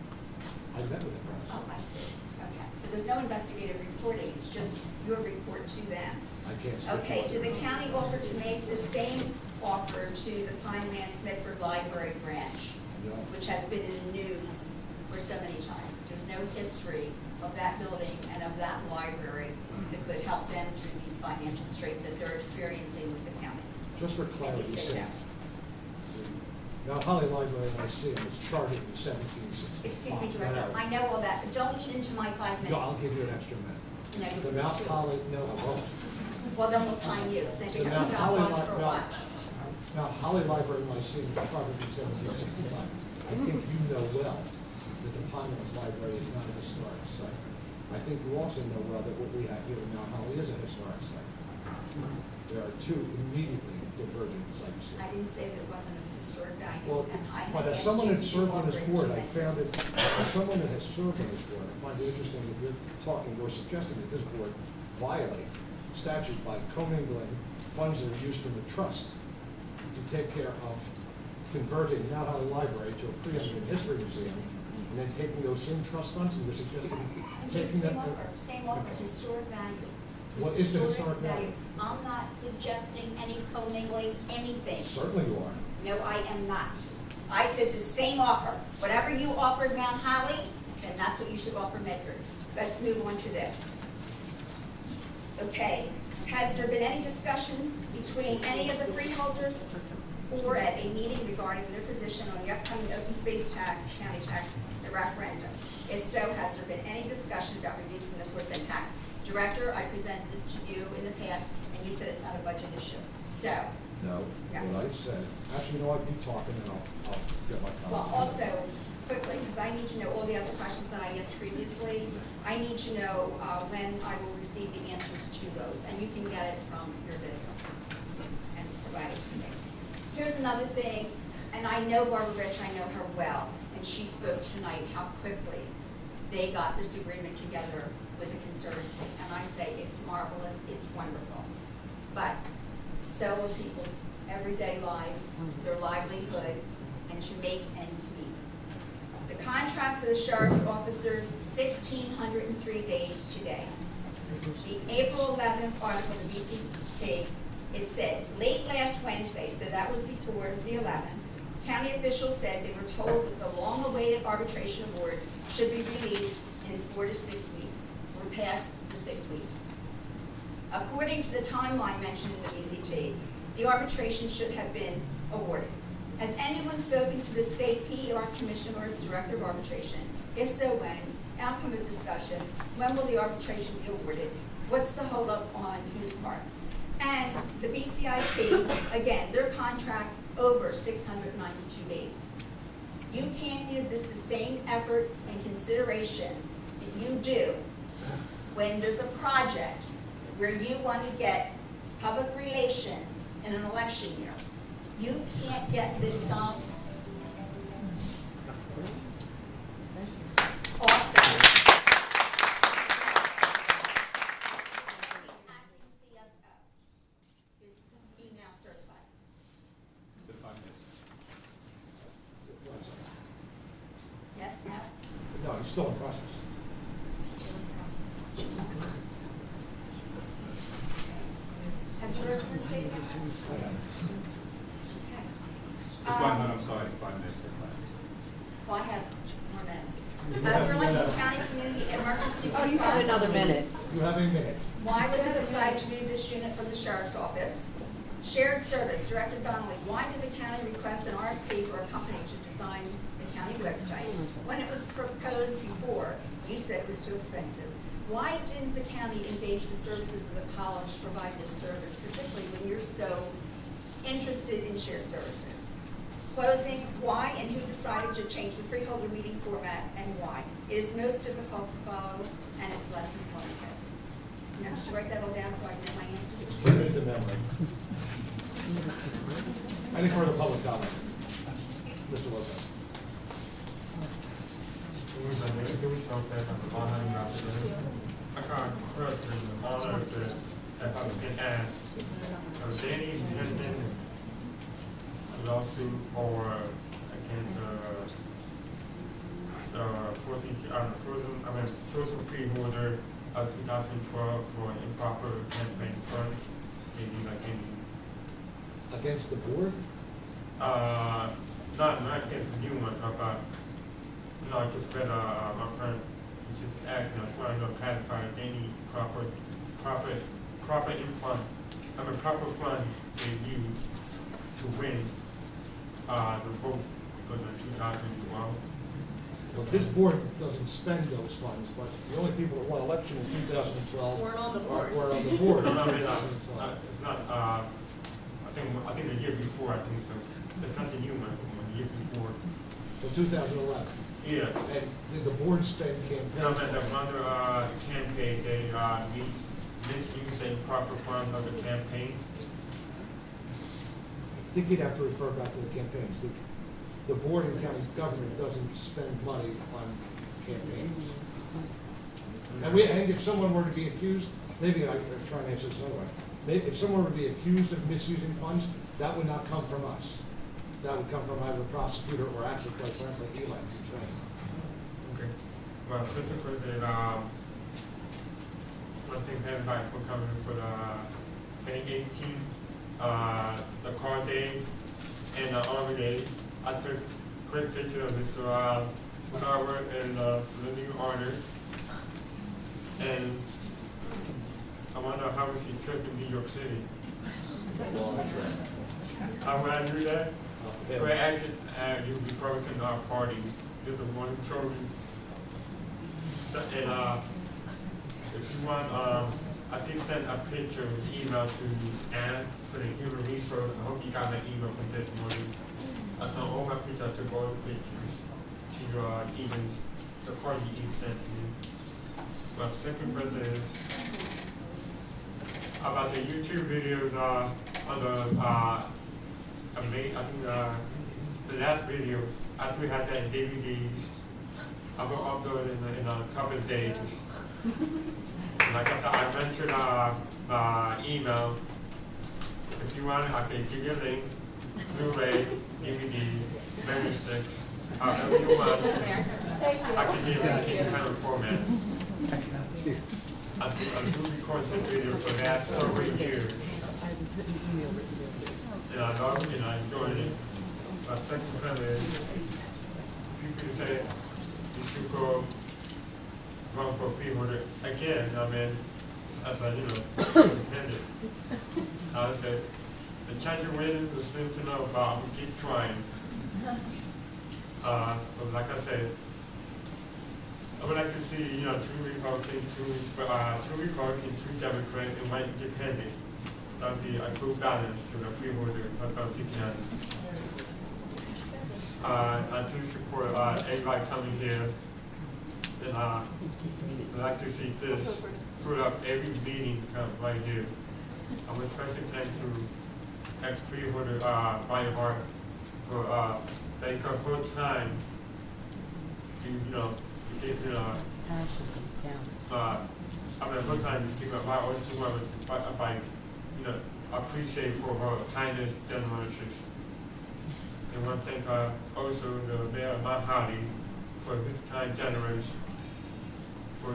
I met with the press. Oh, I see. Okay, so there's no investigative reporting, it's just your report to them. I can't speak. Okay, did the county offer to make the same offer to the Pinelands Medford Library branch, No. which has been in the news for so many times? There's no history of that building and of that library that could help them through these financial straits that they're experiencing with the county. Just for Can you clarity's say sake, that? Now, Holly Library Lyceum was chartered in 1765. Excuse me, Director, I know all that, but don't eat into my 5 minutes. No, I'll give you an extra minute. No, you The can Mount chew. Holly, no, I won't. Well, then we'll time you, since you The have Mount a Holly, stopwatch for a watch. Now, Holly Library Lyceum was chartered in 1765. I think you know well that the Pinellas Library is not a historic site. I think you also know well that what we have here in Mount Holly is a historic site. There are two immediately divergent sites here. I didn't say that it wasn't of historic value, Well, and I had but as asked someone you that to served on offer this it board, to I me. found it, as someone that has served on this board, I find it interesting that you're talking or suggesting that this board violate statute by commingling funds that are used from the trust to take care of converting Mount Holly Library to a preeminent history museum, and then taking those same trust funds, and you're suggesting taking Same that. same offer, historic value. What is the historic value? I'm not suggesting any commingling, anything. Certainly you are. No, I am not. I said the same offer. Whatever you offered Mount Holly, then that's what you should offer Medford. Let's move on to this. Okay, has there been any discussion between any of the freeholders or at a meeting regarding their position on the upcoming open space tax, county tax, the referendum? If so, has there been any discussion about reducing the 4-cent tax? Director, I presented this to you in the past, and you said it's not a budget issue. So, No, Yeah. what I said, actually, you know what, you talking, and I'll get my comments. well, also, quickly, because I need to know all the other questions that I asked previously, I need to know when I will receive the answers to those, and you can get it from your video and provide it to me. Here's another thing, and I know Barbara Rich, I know her well, and she spoke tonight how quickly they got this agreement together with the Conservancy, and I say it's marvelous, it's wonderful. But so are people's everyday lives, their livelihood, and to make ends meet. The contract for the sheriff's officers, 1,603 days today. The April 11th article of the VCT, it said, late last Wednesday, so that was before the 11th, county officials said they were told that the long-awaited arbitration award should be released in 4 to 6 weeks. We're past the 6 weeks. According to the timeline mentioned in the VCT, the arbitration should have been awarded. Has anyone spoken to the state PER commissioner or its director of arbitration? If so, when? Outcome of discussion. When will the arbitration be awarded? What's the holdup on whose part? And the BCIT, again, their contract over 692 days. You can't give this the same effort and consideration that you do when there's a project where you want to get public relations in an election year. You can't get this solved. Also, acting CFO is he now certified? Yes, no? No, he's still in process. Still in process. Have you heard from the state of I have. Okay. I'm sorry, 5 minutes. Well, I have more minutes. Burlington County Community Emergency Oh, you said another Response. minute. You have a minute. Why was it decided to move this unit from the sheriff's office? Shared service, Director Donnelly, why did the county request an RFP for a company to design the county website? When it was proposed before, you said it was too expensive. Why didn't the county engage the services of the college to provide this service, particularly when you're so interested in shared services? Closing, why and who decided to change the freeholder meeting format and why? It is most difficult to follow and it's less informative. Now, did you write that all down so I know my answers? Keep it to memory. Any further public comment? Mr. Lopez. I can't question the honor that have been asked. Is there any pending lawsuit or against first freeholder of 2012 for improper campaign funds? Maybe like any Against the board? not against you, I'm talking about, I just read, my friend, he just asked, I was trying to clarify any proper funds they use to win, the vote for the 2012. Well, this board doesn't spend those funds, but the only people that won election in 2012 Weren't on the board. were on the board. No, in no, I mean, 2012. it's not, I think the year before, I think so. It's not the new one, the year before. So 2011. Yeah. And did the board spend campaign? No, man, the under, campaign, they, misuse improper funds of the campaign. I think you'd have to refer back to the campaigns. The board in county government doesn't spend money on campaigns. And if someone were to be accused, maybe I'm trying to answer this another way. If someone were to be accused of misusing funds, that would not come from us. That would come from either the prosecutor or actually, quite frankly, Eli Train. Okay. Well, Mr. President, one thing everybody for coming for the May 18th, the car day and the army day. I took a quick picture of Mr. Bernard and the new order. And I wonder how was his trip to New York City? How would I do that? Well, actually, you Republican parties. You're the one who told me. So, and if you want, I did send a picture, email to Ann for the human resource. I hope you got that email from this morning. I sent all my pictures, I took all the pictures to even the party you sent to me. But second president is about the YouTube videos on the I think the last video, after we had that in DVDs, I will upload it in a couple of days. Like I mentioned email. If you want it, I can give you a link, Blu-ray, DVD, memory sticks, however you want. I can give it in any kind of format. I do record this video for the last several years. And I love it and I enjoyed it. My second comment is, people say you should go run for freeholder again. I mean, as a, independent. I said, the chance of winning is slim to know about. I'm gonna keep trying. But like I said, I would like to see, two Republican, two Democrat, and one independent. That would be a good balance to the freeholder Republican County. I do support everybody coming here, and I'd like to see this put up every meeting right here. I would especially thank to ex-freeholder Brian Hart for they come whole time to whole time to keep up my own by appreciate for her kindness, generosity. And one thing also the mayor of Mount Holly for his kind generous for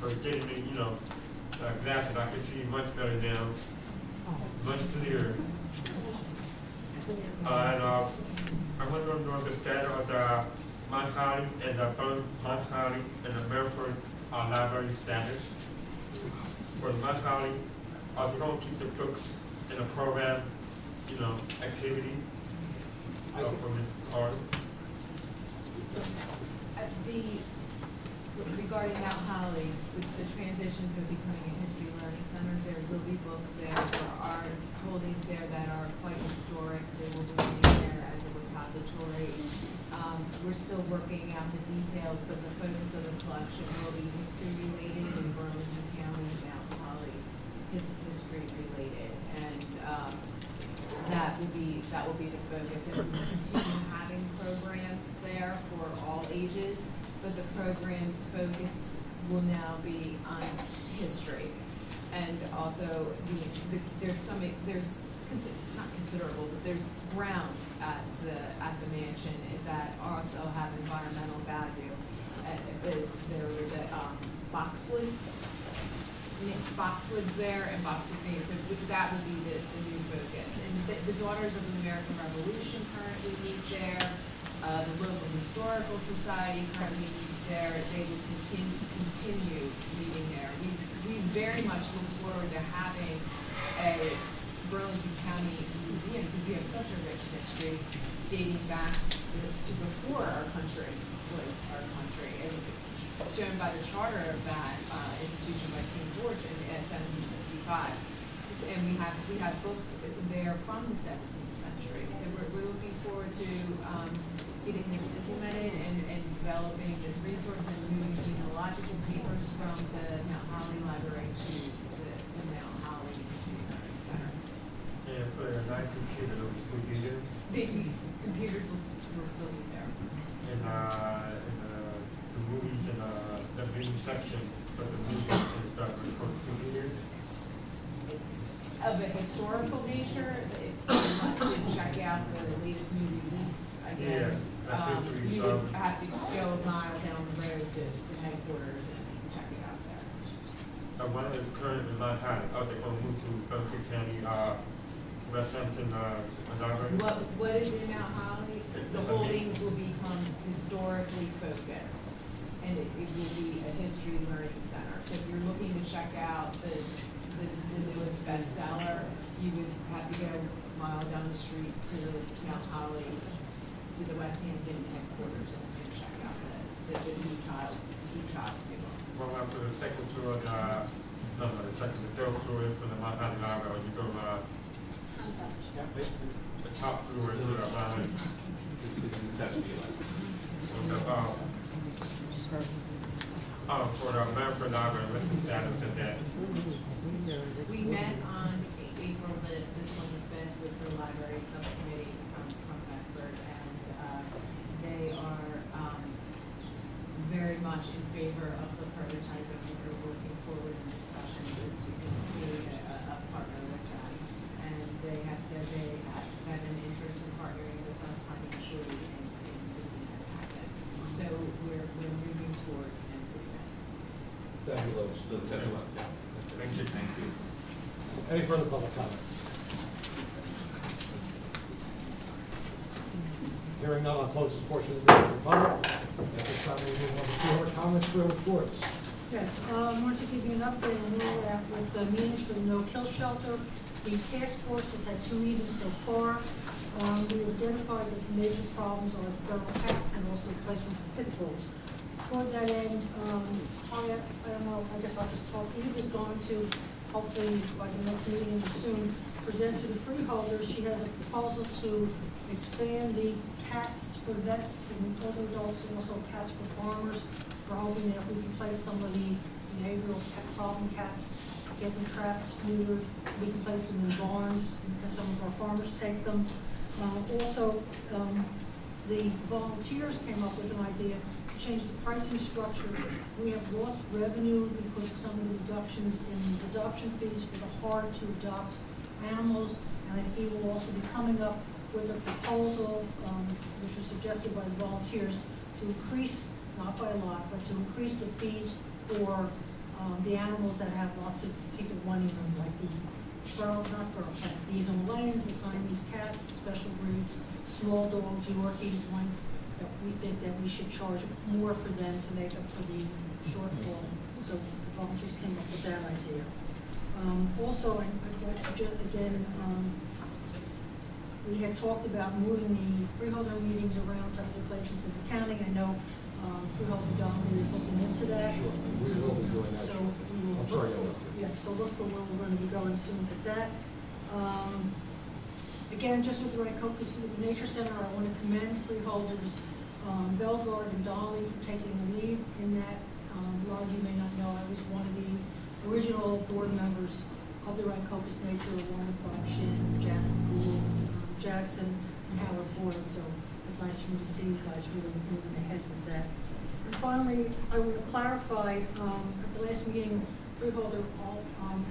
for getting me glasses. I can see much better now, much clearer. And I want to know the status of the Mount Holly and the Mount Holly and the Medford library status. For the Mount Holly, are we going to keep the books in a program, activity for Ms. Carter? Regarding Mount Holly, with the transition to becoming a history learning center, there will be books there. There are holdings there that are quite historic. They will remain there as a repository. We're still working out the details, but the focus of the collection will be history related in Burlington County, Mount Holly, history related, and that will be the focus. And we will continue having programs there for all ages, but the program's focus will now be on history. And also not considerable, but there's grounds at the mansion that also have environmental value. There was a boxwoods there and boxwood green, so that would be the new focus. And the Daughters of the American Revolution currently meet there. The Local Historical Society currently meets there. They will continue meeting there. We very much look forward to having a Burlington County museum because we have such a rich history dating back to before our country was our country. And it's shown by the charter of that institution by King George in 1765. And we have books there from the 17th century. So we're looking forward to getting this implemented and developing this resource and moving genealogical papers from the Mount Holly Library to the Mount Holly History Center. And for the nice computer, it will still be there? The computers will still be there. And the movies and the main section for the movies and stuff is supposed to be there? Of a historical nature, if you want to check out the latest new release, I guess. Yeah, history You stuff. would have to go a mile down the road to the headquarters and check it out there. The one that's currently not had, they're gonna move to Burlington County, West Hampton, library? What is in Mount Holly? The holdings will become historically focused, and it will be a history learning center. So if you're looking to check out the newest bestseller, you would have to go a mile down the street to Mount Holly, to the West Hampton headquarters and check out the new child signal. Well, for the second floor, the third floor is for the Mount Holly Library, you go, the top floor is the library. For the Manfred Library, what's the status of that? We met on April the 25th with the library subcommittee from Medford, and they are very much in favor of the prototype, and we're working forward in discussions as we can create a partner with them. And they have said they have an interest in partnering with us financially in making this happen. So we're moving towards an agreement. Thank you, Louis. Thank you. Thank you. Any further public comment? Hearing none, I'll close this portion of the meeting to the public. At this time, we move on to Freeholder comments. Freeholder Schwartz. Yes, I wanted to give you an update on where we're at with the meetings for the no-kill shelter. The task force has had 2 meetings so far. We identified that the major problems are feral cats and also placement of pit bulls. Toward that end, I don't know, I guess I'll just talk. Eve is going to, hopefully by the next meeting soon, present to the freeholders. She has a proposal to expand the cats for vets and other adults, and also cats for farmers. We're hoping that if we can place some of the behavioral pet problem cats, get them trapped, neutered, we can place them in barns, and some of our farmers take them. Also, the volunteers came up with an idea to change the pricing structure. We have lost revenue because of some of the reductions in adoption fees for the hard to adopt animals, and I think we will also be coming up with a proposal, which was suggested by the volunteers, to increase, not by a lot, but to increase the fees for the animals that have lots of people wanting them, like the feral, not feral cats, the Himalayans, the Siamese cats, special breeds, small dogs, Yorkies, ones that we think that we should charge more for them to make up for the shortfall. So the volunteers came up with that idea. Also, I'd like to again, we had talked about moving the freeholder meetings around to other places in the county. I know Freeholder Donovan is looking into that. Sure, we will be doing that. So we will I'm look sorry, for, yeah, so look for where we're going to be going soon with that. Again, just with the Rancocas with the Nature Center, I want to commend freeholders Bellegarde and Dolly for taking the lead in that. A lot of you may not know, I was one of the original board members of the Rancocas Nature, along with Bob Shin, Janet Poole, Jackson, and Howard Boyd. So it's nice for me to see you guys really moving ahead with that. And finally, I want to clarify, at the last meeting, Freeholder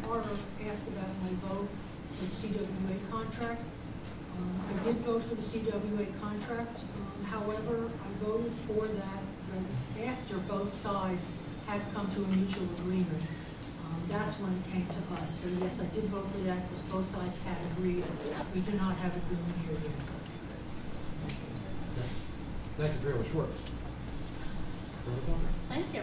Carter asked about my vote for the CWA contract. I did vote for the CWA contract. However, I voted for that after both sides had come to a mutual agreement. That's when it came to us. So yes, I did vote for that because both sides had agreed. We do not have agreement here yet. Thank you, Freeholder Schwartz. Thank you.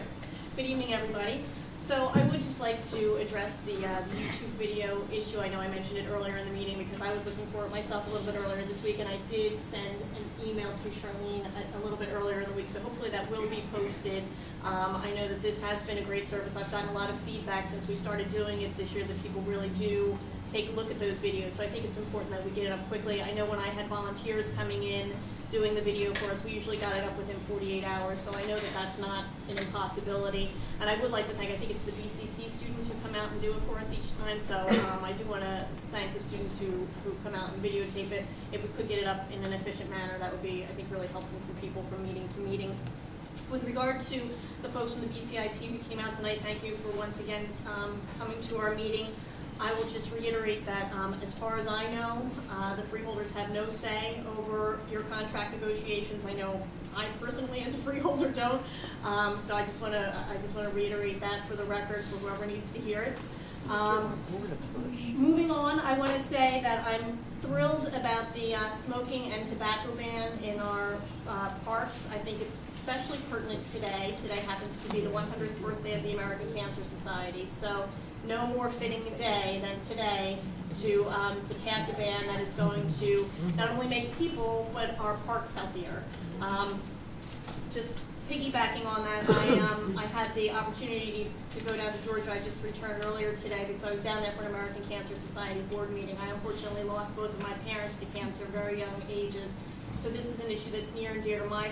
Good evening, everybody. So I would just like to address the YouTube video issue. I know I mentioned it earlier in the meeting because I was looking for it myself a little bit earlier this week, and I did send an email to Charlene a little bit earlier in the week, so hopefully that will be posted. I know that this has been a great service. I've gotten a lot of feedback since we started doing it this year that people really do take a look at those videos, so I think it's important that we get it up quickly. I know when I had volunteers coming in doing the video for us, we usually got it up within 48 hours, so I know that that's not an impossibility. And I would like to thank, I think it's the BCC students who come out and do it for us each time, so I do want to thank the students who come out and videotape it. If we could get it up in an efficient manner, that would be, I think, really helpful for people from meeting to meeting. With regard to the folks from the BCIT who came out tonight, thank you for once again coming to our meeting. I will just reiterate that as far as I know, the freeholders have no say over your contract negotiations. I know I personally, as a freeholder, don't. So I just want to reiterate that for the record for whoever needs to hear it. Moving on, I want to say that I'm thrilled about the smoking and tobacco ban in our parks. I think it's especially pertinent today. Today happens to be the 100th birthday of the American Cancer Society. So no more fitting day than today to pass a ban that is going to not only make people, but our parks healthier. Just piggybacking on that, I had the opportunity to go down to Georgia. I just returned earlier today because I was down there for an American Cancer Society board meeting. I unfortunately lost both of my parents to cancer, very young ages. So this is an issue that's near and dear to my